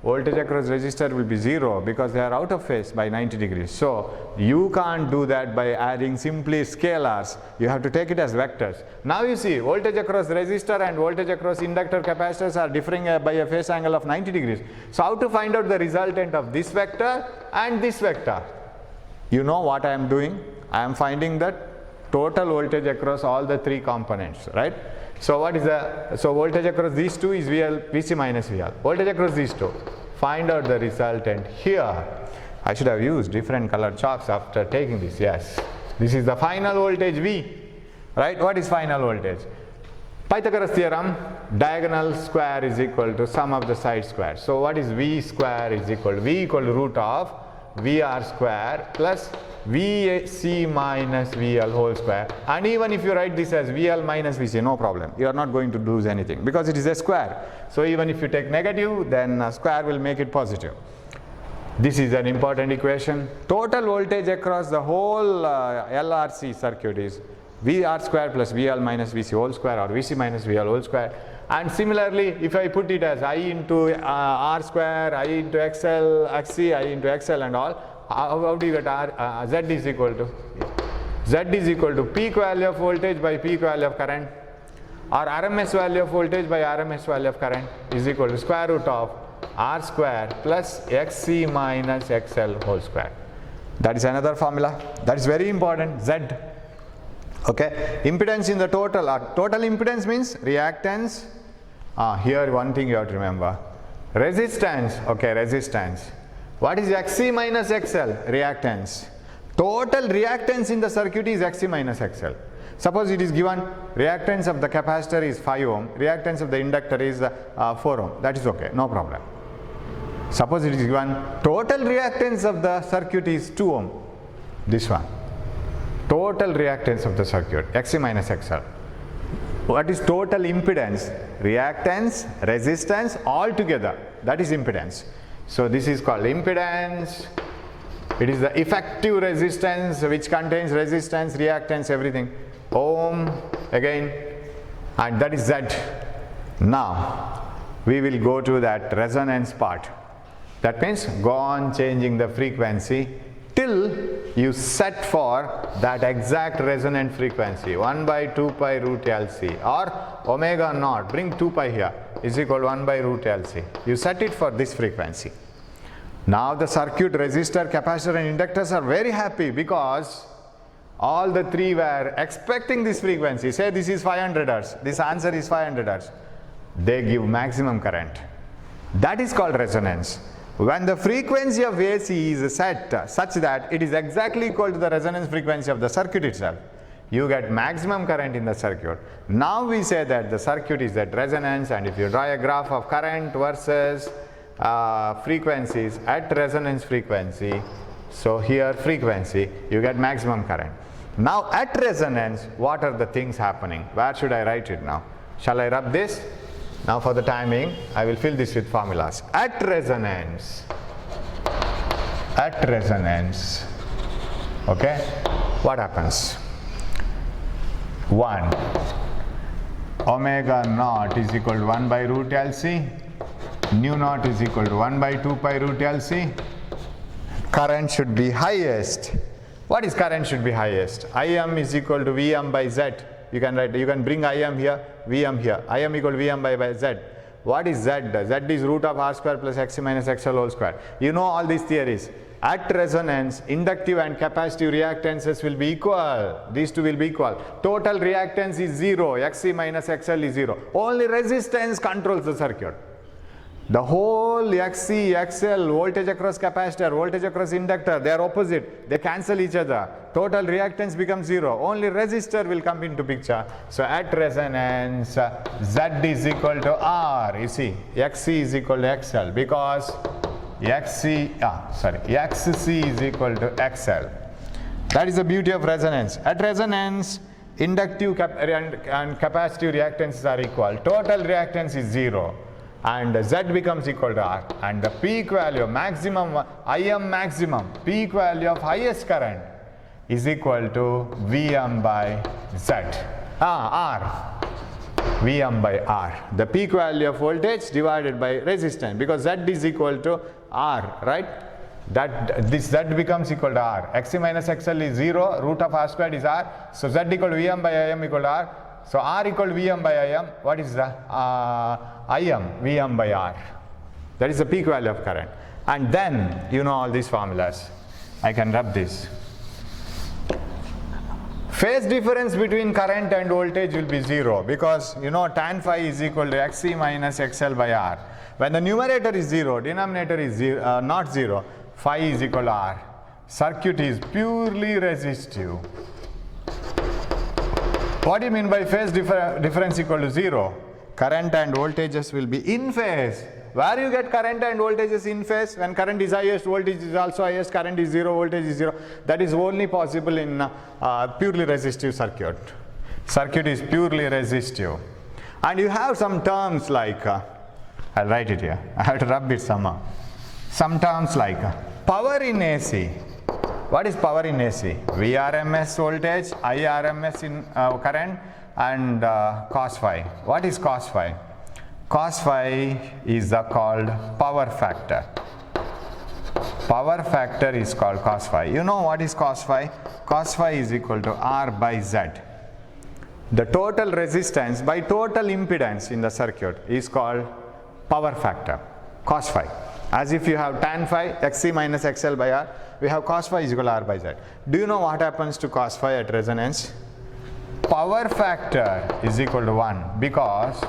voltage across resistor will be 0 because they are out of phase by 90 degrees. So you can't do that by adding simply scalars. You have to take it as vectors. Now you see voltage across resistor and voltage across inductor capacitors are differing by a phase angle of 90 degrees. So how to find out the resultant of this vector and this vector? You know what I am doing? I am finding the total voltage across all the three components, right? So what is so voltage across these two is VC minus VL. Voltage across these two. Find out the resultant here. I should have used different colored chalks after taking this. Yes. This is the final voltage V, right? What is final voltage? Pythagoras theorem, diagonal square is equal to sum of the side squares. So what is V square is equal to V equal to root of VR square plus VC minus VL whole square. And even if you write this as VL minus VC, no problem. You are not going to lose anything because it is a square. So even if you take negative, then a square will make it positive. This is an important equation. Total voltage across the whole LRC circuit is VR square plus VL minus VC whole square, or VC minus VL whole square. And similarly, if I put it as I into R square, I into XL, XC, I into XL and all, how do you get R? Z is equal to peak value of voltage by peak value of current, or RMS value of voltage by RMS value of current is equal to square root of R square plus XC minus XL whole square. That is another formula. That is very important. Z. Okay. Impedance in the total. Total impedance means reactance. Here one thing you have to remember. Resistance. Okay, resistance. What is XC minus XL? Reactance. Total reactance in the circuit is XC minus XL. Suppose it is given reactance of the capacitor is 5 ohm, reactance of the inductor is 4 ohm. That is okay, no problem. Suppose it is given total reactance of the circuit is 2 ohm. This one. Total reactance of the circuit, XC minus XL. What is total impedance? Reactance, resistance, all together. That is impedance. So this is called impedance. It is the effective resistance which contains resistance, reactance, everything. Ohm again, and that is Z. Now we will go to that resonance part. That means go on changing the frequency till you set for that exact resonant frequency 1 by 2 pi root LC, or omega naught, bring 2 pi here, is equal to 1 by root LC. You set it for this frequency. Now the circuit, resistor, capacitor and inductors are very happy because all the three were expecting this frequency. Say this is 500 Hz, this answer is 500 Hz. They give maximum current. That is called resonance. When the frequency of AC is set such that it is exactly equal to the resonance frequency of the circuit itself, you get maximum current in the circuit. Now we say that the circuit is at resonance, and if you draw a graph of current versus frequencies at resonance frequency, so here frequency, you get maximum current. Now at resonance, what are the things happening? Where should I write it now? Shall I rub this? Now for the timing, I will fill this with formulas. At resonance, okay, what happens? 1, omega naught is equal to 1 by root LC, nu naught is equal to 1 by 2 pi root LC. Current should be highest. What is current should be highest? Im is equal to Vm by Z. You can write, you can bring Im here, Vm here. Im equal to Vm by Z. What is Z? Z is root of R square plus Xc minus XL whole square. You know all these theories. At resonance, inductive and capacitive reactances will be equal. These two will be equal. Total reactance is 0. Xc minus XL is 0. Only resistance controls the circuit. The whole Xc, XL, voltage across capacitor, voltage across inductor, they are opposite. They cancel each other. Total reactance becomes 0. Only resistor will come into picture. So at resonance, Z is equal to R. You see, Xc is equal to XL because Xc is equal to XL. That is the beauty of resonance. At resonance, inductive and capacitive reactances are equal. Total reactance is 0. And Z becomes equal to R, and the peak value, maximum, Im maximum, peak value of highest current is equal to Vm by Z. R. Vm by R. The peak value of voltage divided by resistance, because Z is equal to R, right? That this Z becomes equal to R. Xc minus XL is 0, root of R squared is R. So Z equal to Vm by Im equal to R. So R equal to Vm by Im. What is the Im? Vm by R. That is the peak value of current. And then you know all these formulas. I can rub this. Phase difference between current and voltage will be 0 because you know tan phi is equal to Xc minus XL by R. When the numerator is 0, denominator is not 0, phi is equal to R. Circuit is purely resistive. What do you mean by phase difference equal to 0? current and voltages will be in phase. Where you get current and voltages in phase? When current is highest, voltage is also highest, current is 0, voltage is 0. That is only possible in purely resistive circuit. Circuit is purely resistive. And you have some terms like, I'll write it here, I have to rub it somehow. Some terms like power in AC. What is power in AC? Vrms voltage, Irms in current, and cos phi. What is cos phi? Cos phi is called power factor. Power factor is called cos phi. You know what is cos phi? Cos phi is equal to R by Z. The total resistance by total impedance in the circuit is called power factor, cos phi. As if you have tan phi, Xc minus XL by R, we have cos phi is equal to R by Z. Do you know what happens to cos phi at resonance? Power factor is equal to 1 because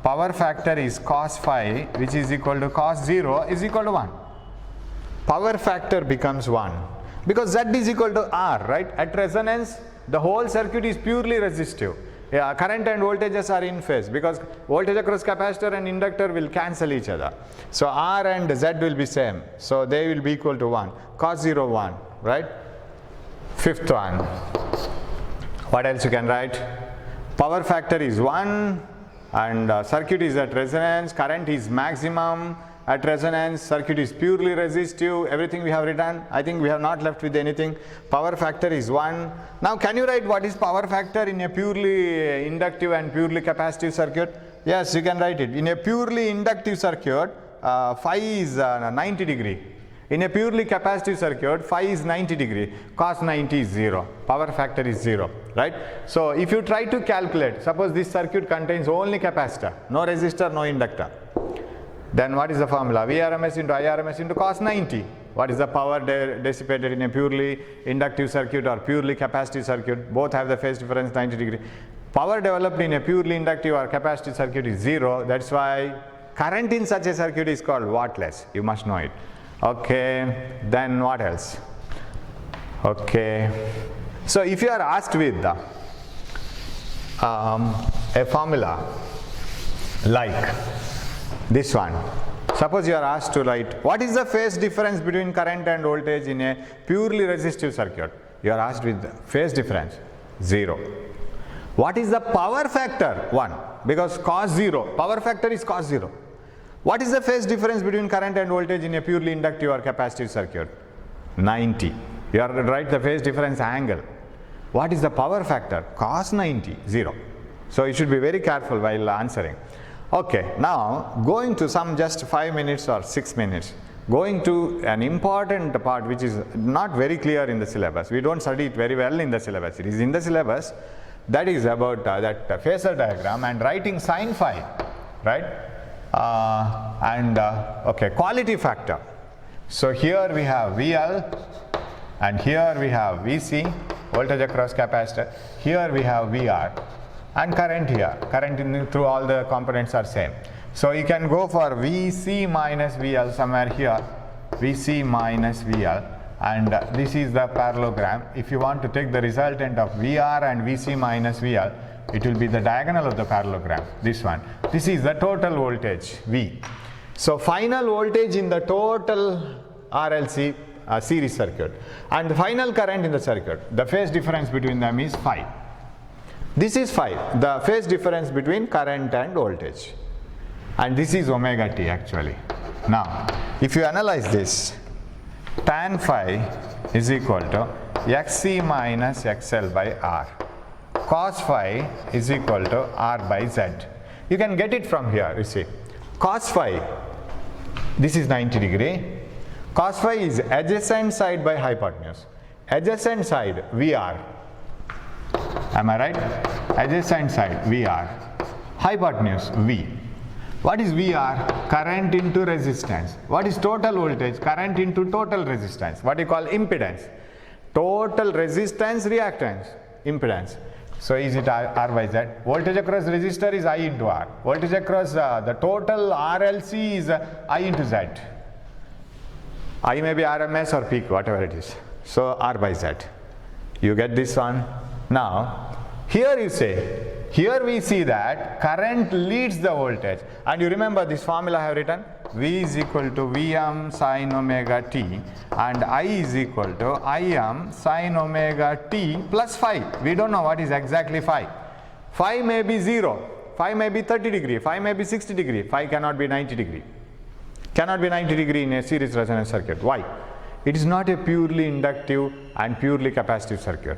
power factor is cos phi, which is equal to cos 0 is equal to 1. Power factor becomes 1 because Z is equal to R, right? At resonance, the whole circuit is purely resistive. Current and voltages are in phase because voltage across capacitor and inductor will cancel each other. So R and Z will be same. So they will be equal to 1. Cos 0, 1, right? Fifth one. What else you can write? Power factor is 1 and circuit is at resonance, current is maximum at resonance, circuit is purely resistive, everything we have written. I think we have not left with anything. Power factor is 1. Now can you write what is power factor in a purely inductive and purely capacitive circuit? Yes, you can write it. In a purely inductive circuit, phi is 90 degree. In a purely capacitive circuit, phi is 90 degree, cos 90 is 0, power factor is 0, right? So if you try to calculate, suppose this circuit contains only capacitor, no resistor, no inductor. Then what is the formula? Vrms into Irms into cos 90. What is the power dissipated in a purely inductive circuit or purely capacitive circuit? Both have the phase difference 90 degree. Power developed in a purely inductive or capacitive circuit is 0. That's why current in such a circuit is called wattless. You must know it. Okay, then what else? Okay, so if you are asked with a formula like this one, suppose you are asked to write what is the phase difference between current and voltage in a purely resistive circuit. You are asked with phase difference 0. What is the power factor? 1, because cos 0, power factor is cos 0. What is the phase difference between current and voltage in a purely inductive or capacitive circuit? 90. You have to write the phase difference angle. What is the power factor? Cos 90, 0. So you should be very careful while answering. Okay, now going to some just 5 minutes or 6 minutes, going to an important part which is not very clear in the syllabus. We don't study it very well in the syllabus. It is in the syllabus. That is about that Phasor diagram and writing sin phi, right? Okay, quality factor. So here we have VL and here we have VC, voltage across capacitor. Here we have VR and current here. Current through all the components are same. So you can go for VC minus VL somewhere here, VC minus VL, and this is the parallelogram. If you want to take the resultant of VR and VC minus VL, it will be the diagonal of the parallelogram, this one. This is the total voltage, V. So final voltage in the total RLC series circuit and the final current in the circuit, the phase difference between them is phi. This is phi, the phase difference between current and voltage. And this is omega t actually. Now, if you analyze this, tan phi is equal to Xc minus XL by R. Cos phi is equal to R by Z. You can get it from here, you see. Cos phi, this is 90 degree. Cos phi is adjacent side by hypotenuse. Adjacent side, VR. Am I right? Adjacent side, VR. Hypotenuse, V. What is VR? Current into resistance. What is total voltage? Current into total resistance. What you call impedance. Total resistance, reactance, impedance. So is it R by Z? Voltage across resistor is I into R. Voltage across the total RLC is I into Z. I may be RMS or peak, whatever it is. So R by Z. You get this one. Now, here you say here we see that current leads the voltage, and you remember this formula I have written, V is equal to Vm sin omega t and I is equal to Im sin omega t plus phi. We don't know what is exactly phi. Phi may be 0, phi may be 30 degree, phi may be 60 degree, phi cannot be 90 degree. Cannot be 90 degree in a series resonance circuit. Why? It is not a purely inductive and purely capacitive circuit.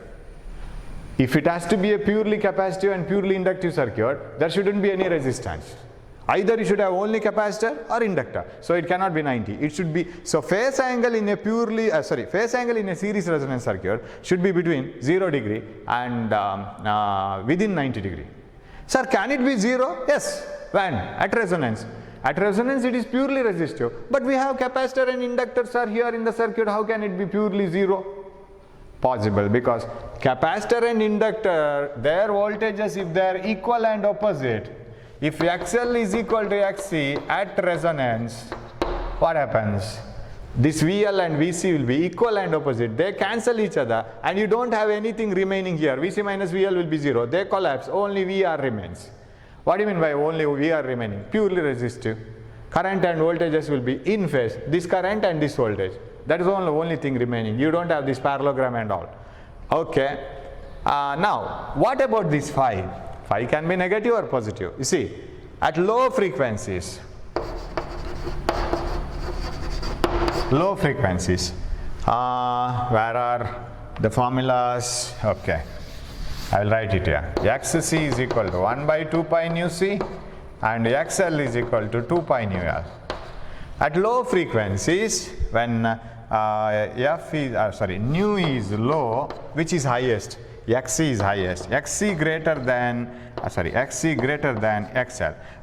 If it has to be a purely capacitive and purely inductive circuit, there shouldn't be any resistance. Either you should have only capacitor or inductor. So it cannot be 90. It should be, so phase angle in a phase angle in a series resonance circuit should be between 0 degree and within 90 degree. Sir, can it be 0? Yes. When? At resonance. At resonance it is purely resistive. But we have capacitor and inductors are here in the circuit. How can it be purely 0? Possible, because capacitor and inductor, their voltages, if they are equal and opposite, if XL is equal to XC at resonance, what happens? This VL and VC will be equal and opposite. They cancel each other and you don't have anything remaining here. VC minus VL will be 0. They collapse. Only VR remains. What do you mean by only VR remaining? Purely resistive. Current and voltages will be in phase. This current and this voltage. That is the only thing remaining. You don't have this parallelogram and all. Okay. Now, what about this phi? Phi can be negative or positive. You see, at low frequencies, where are the formulas? Okay, I will write it here. XC is equal to 1 by 2 pi nu c and XL is equal to 2 pi nu L. At low frequencies, when nu is low, which is highest? Xc is highest. Xc greater than XL.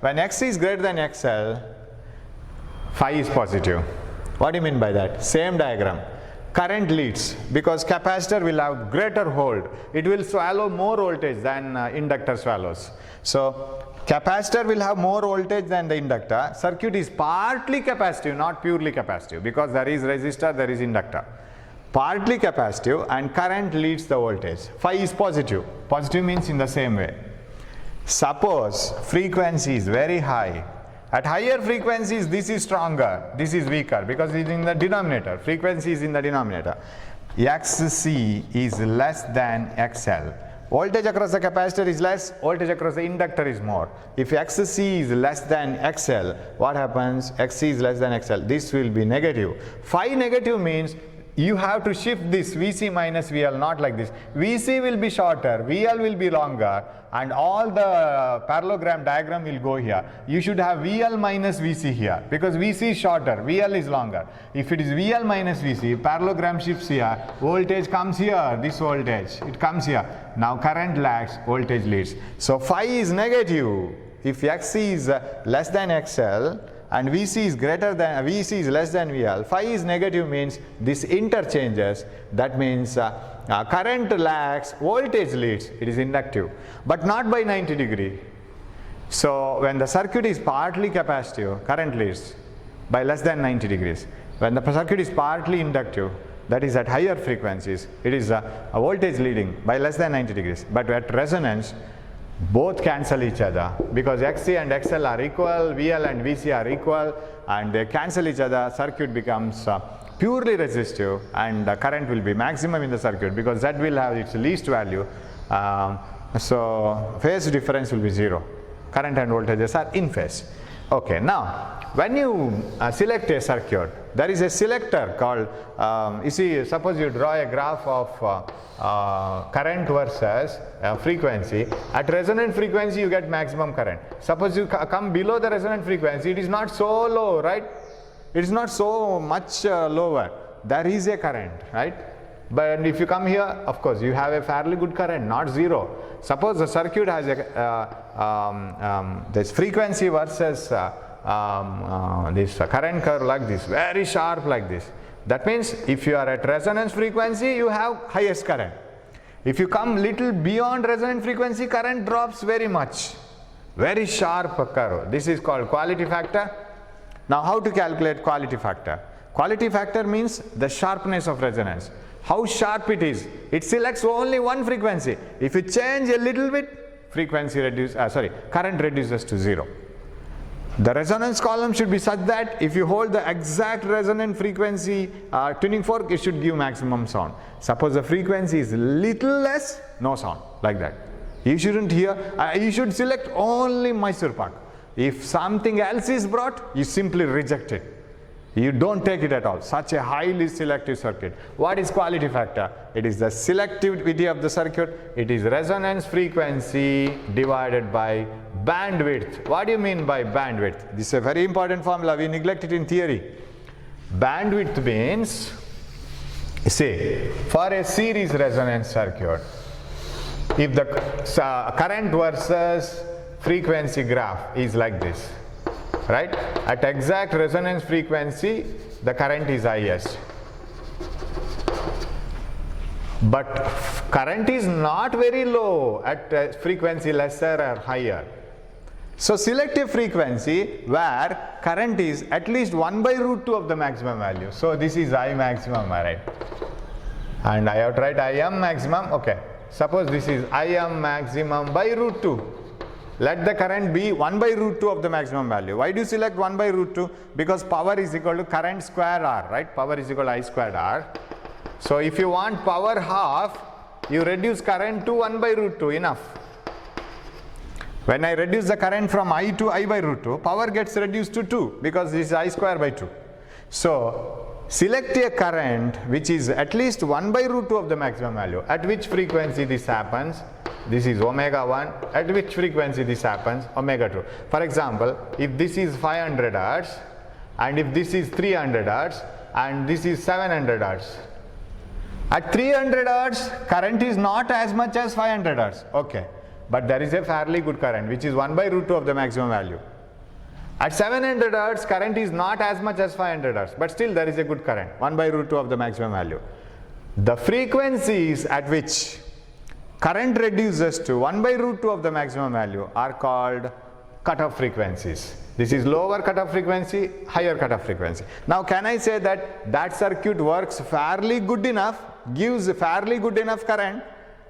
When Xc is greater than XL, phi is positive. What do you mean by that? Same diagram. Current leads because capacitor will have greater hold. It will swallow more voltage than inductor swallows. So capacitor will have more voltage than the inductor. Circuit is partly capacitive, not purely capacitive, because there is resistor, there is inductor. Partly capacitive and current leads the voltage. Phi is positive. Positive means in the same way. Suppose frequency is very high. At higher frequencies this is stronger, this is weaker because it is in the denominator. Frequency is in the denominator. Xc is less than XL. Voltage across the capacitor is less, voltage across the inductor is more. If Xc is less than XL, what happens? Xc is less than XL. This will be negative. Phi negative means you have to shift this Vc minus VL, not like this. Vc will be shorter, VL will be longer, and all the parallelogram diagram will go here. You should have VL minus Vc here because Vc is shorter, VL is longer. If it is VL minus Vc, parallelogram shifts here, voltage comes here, this voltage, it comes here. Now current lags, voltage leads. So phi is negative. If Xc is less than XL, and Vc is less than VL, phi is negative means this interchanges. That means current lags, voltage leads. It is inductive, but not by 90 degree. So when the circuit is partly capacitive, current leads by less than 90 degrees. When the circuit is partly inductive, that is at higher frequencies, it is a voltage leading by less than 90 degrees. But at resonance, both cancel each other because Xc and XL are equal, VL and Vc are equal, and they cancel each other. Circuit becomes purely resistive and current will be maximum in the circuit because that will have its least value. So phase difference will be 0. Current and voltages are in phase. Okay, now when you select a circuit, there is a selector called, you see, suppose you draw a graph of current versus frequency. At resonant frequency you get maximum current. Suppose you come below the resonant frequency, it is not so low, right? It is not so much lower. There is a current, right? But if you come here, of course, you have a fairly good current, not 0. Suppose the circuit has a this frequency versus this current curve like this, very sharp like this. That means if you are at resonance frequency, you have highest current. If you come little beyond resonant frequency, current drops very much. Very sharp curve. This is called quality factor. Now how to calculate quality factor? Quality factor means the sharpness of resonance. How sharp it is. It selects only one frequency. If you change a little bit, current reduces to 0. The resonance column should be such that if you hold the exact resonant frequency tuning fork, it should give maximum sound. Suppose the frequency is little less, no sound, like that. You shouldn't hear, you should select only Mysore Pak. If something else is brought, you simply reject it. You don't take it at all. Such a highly selective circuit. What is quality factor? It is the selectivity of the circuit. It is resonance frequency divided by bandwidth. What do you mean by bandwidth? This is a very important formula. We neglect it in theory. Bandwidth means, say, for a series resonance circuit, if the current versus frequency graph is like this, right? At exact resonance frequency, the current is highest. But current is not very low at frequency lesser or higher. So selective frequency where current is at least 1 by root 2 of the maximum value. So this is I maximum, right? And I have to write I am maximum, okay. Suppose this is I am maximum by root 2. Let the current be 1 by root 2 of the maximum value. Why do you select 1 by root 2? Because power is equal to current square R, right? Power is equal to I squared R. So if you want power half, you reduce current to 1 by root 2, enough. When I reduce the current from I to I by root 2, power gets reduced to 2 because this is I square by 2. So select a current which is at least 1 by root 2 of the maximum value. At which frequency this happens? This is omega 1. At which frequency this happens? Omega 2. For example, if this is 500 Hz and if this is 300 Hz and this is 700 Hz. At 300 Hz, current is not as much as 500 Hz. Okay. But there is a fairly good current which is 1 by root 2 of the maximum value. At 700 Hz, current is not as much as 500 Hz. But still there is a good current, 1 by root 2 of the maximum value. The frequencies at which current reduces to 1 by root 2 of the maximum value are called cutoff frequencies. This is lower cutoff frequency, higher cutoff frequency. Now can I say that that circuit works fairly good enough, gives fairly good enough current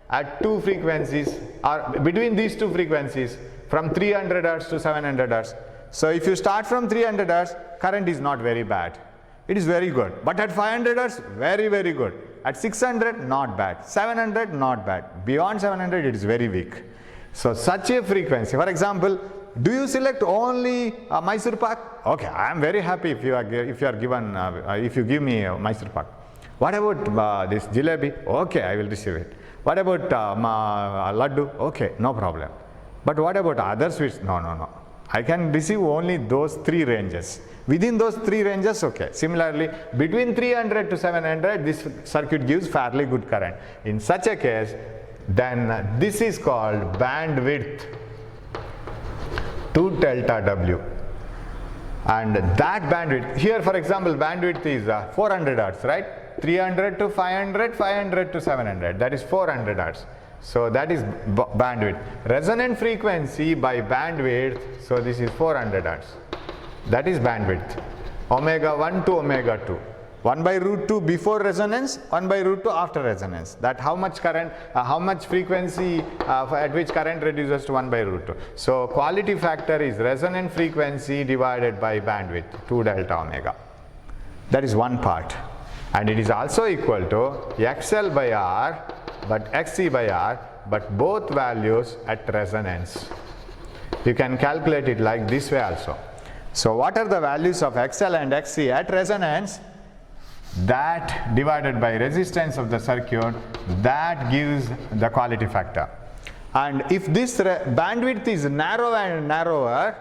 at two frequencies or between these two frequencies from 300 Hz to 700 Hz. So if you start from 300 Hz, current is not very bad. It is very good. But at 500 Hz, very, very good. At 600, not bad. 700, not bad. Beyond 700, it is very weak. So such a frequency, for example, do you select only Mysore Pak? Okay, I am very happy if you give me Mysore Pak. What about this jalebi? Okay, I will receive it. What about laddu? Okay, no problem. But what about other sweets? No. I can receive only those three ranges. Within those three ranges, okay. Similarly, between 300 to 700, this circuit gives fairly good current. In such a case, then this is called bandwidth to delta W. And that bandwidth, here for example, bandwidth is 400 Hz, right? 300 to 500, 500 to 700, that is 400 Hz. So that is bandwidth. Resonant frequency by bandwidth, so this is 400 Hz. That is bandwidth. Omega 1 to omega 2. 1 by root 2 before resonance, 1 by root 2 after resonance. That how much current, how much frequency at which current reduces to 1 by root 2. So quality factor is resonant frequency divided by bandwidth, 2 delta omega. That is one part. And it is also equal to XL by R, but XC by R, but both values at resonance. You can calculate it like this way also. So what are the values of XL and XC at resonance? That divided by resistance of the circuit, that gives the quality factor. And if this bandwidth is narrower and narrower,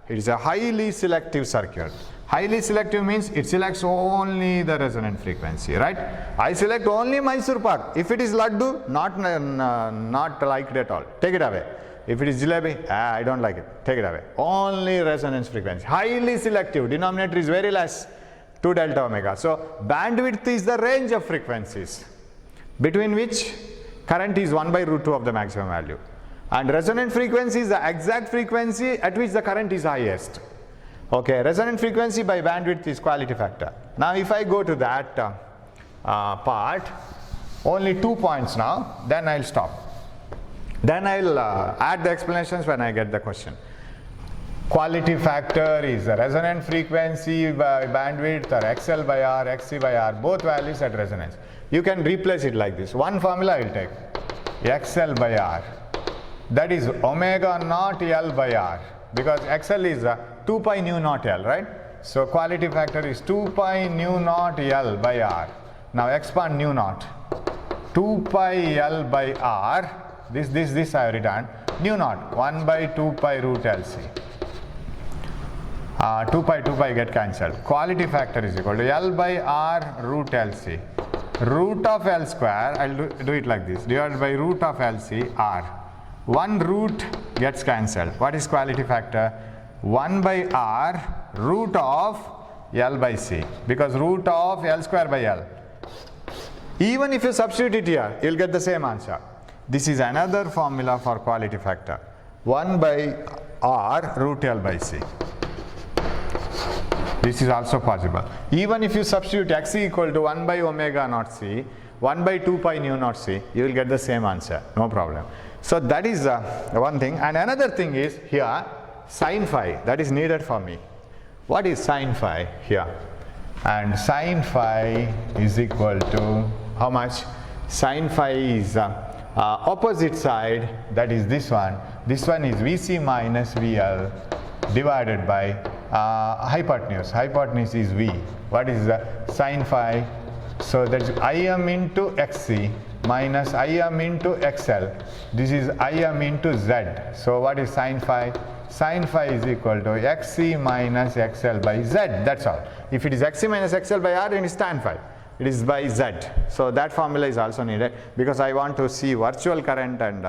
it is a highly selective circuit. Highly selective means it selects only the resonant frequency, right? I select only Mysore Pak. If it is laddu, not liked at all. Take it away. If it is jalebi, I don't like it. Take it away. Only resonance frequency. Highly selective. Denominator is very less. 2 delta omega. So bandwidth is the range of frequencies between which current is 1 by root 2 of the maximum value. And resonant frequency is the exact frequency at which the current is highest. Okay, resonant frequency by bandwidth is quality factor. Now if I go to that part, only 2 points now, then I'll stop. Then I'll add the explanations when I get the question. Quality factor is the resonant frequency by bandwidth, or XL by R, XC by R, both values at resonance. You can replace it like this. One formula I will take, XL by R, that is omega naught L by R, because XL is 2 pi nu naught L, right? So quality factor is 2 pi nu naught L by R. Now expand nu naught, 2 pi L by R, this I have written, nu naught, 1 by 2 pi root LC. 2 pi get cancelled. Quality factor is equal to L by R root LC. Root of L square, I'll do it like this, divided by root of LC R. One root gets cancelled. What is quality factor? 1 by R root of L by C, because root of L square by L. Even if you substitute it here, you will get the same answer. This is another formula for quality factor. 1 by R root L by C. This is also possible. Even if you substitute X equal to 1 by omega naught C, 1 by 2 pi nu naught C, you will get the same answer, no problem. So that is one thing. And another thing is here, sin phi, that is needed for me. What is sin phi here? And sin phi is equal to how much? Sin phi is opposite side, that is this one. This one is Vc minus VL divided by hypotenuse. Hypotenuse is V. What is the sin phi? So that's Im into Xc minus Im into XL. This is Im into Z. So what is sin phi? Sin phi is equal to Xc minus XL by Z. That's all. If it is Xc minus XL by R, then it is tan phi. It is by Z. So that formula is also needed, because I want to see virtual current and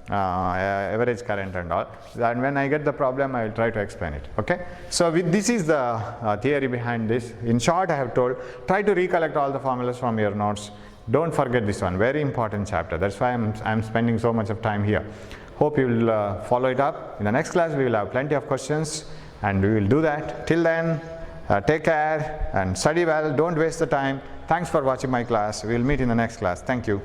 average current and all. And when I get the problem, I will try to explain it. Okay. So this is the theory behind this. In short, I have told, try to recollect all the formulas from your notes. Don't forget this one, very important chapter. That's why I'm spending so much of time here. Hope you will follow it up. In the next class, we will have plenty of questions, and we will do that. Till then, take care and study well. Don't waste the time. Thanks for watching my class. We will meet in the next class. Thank you.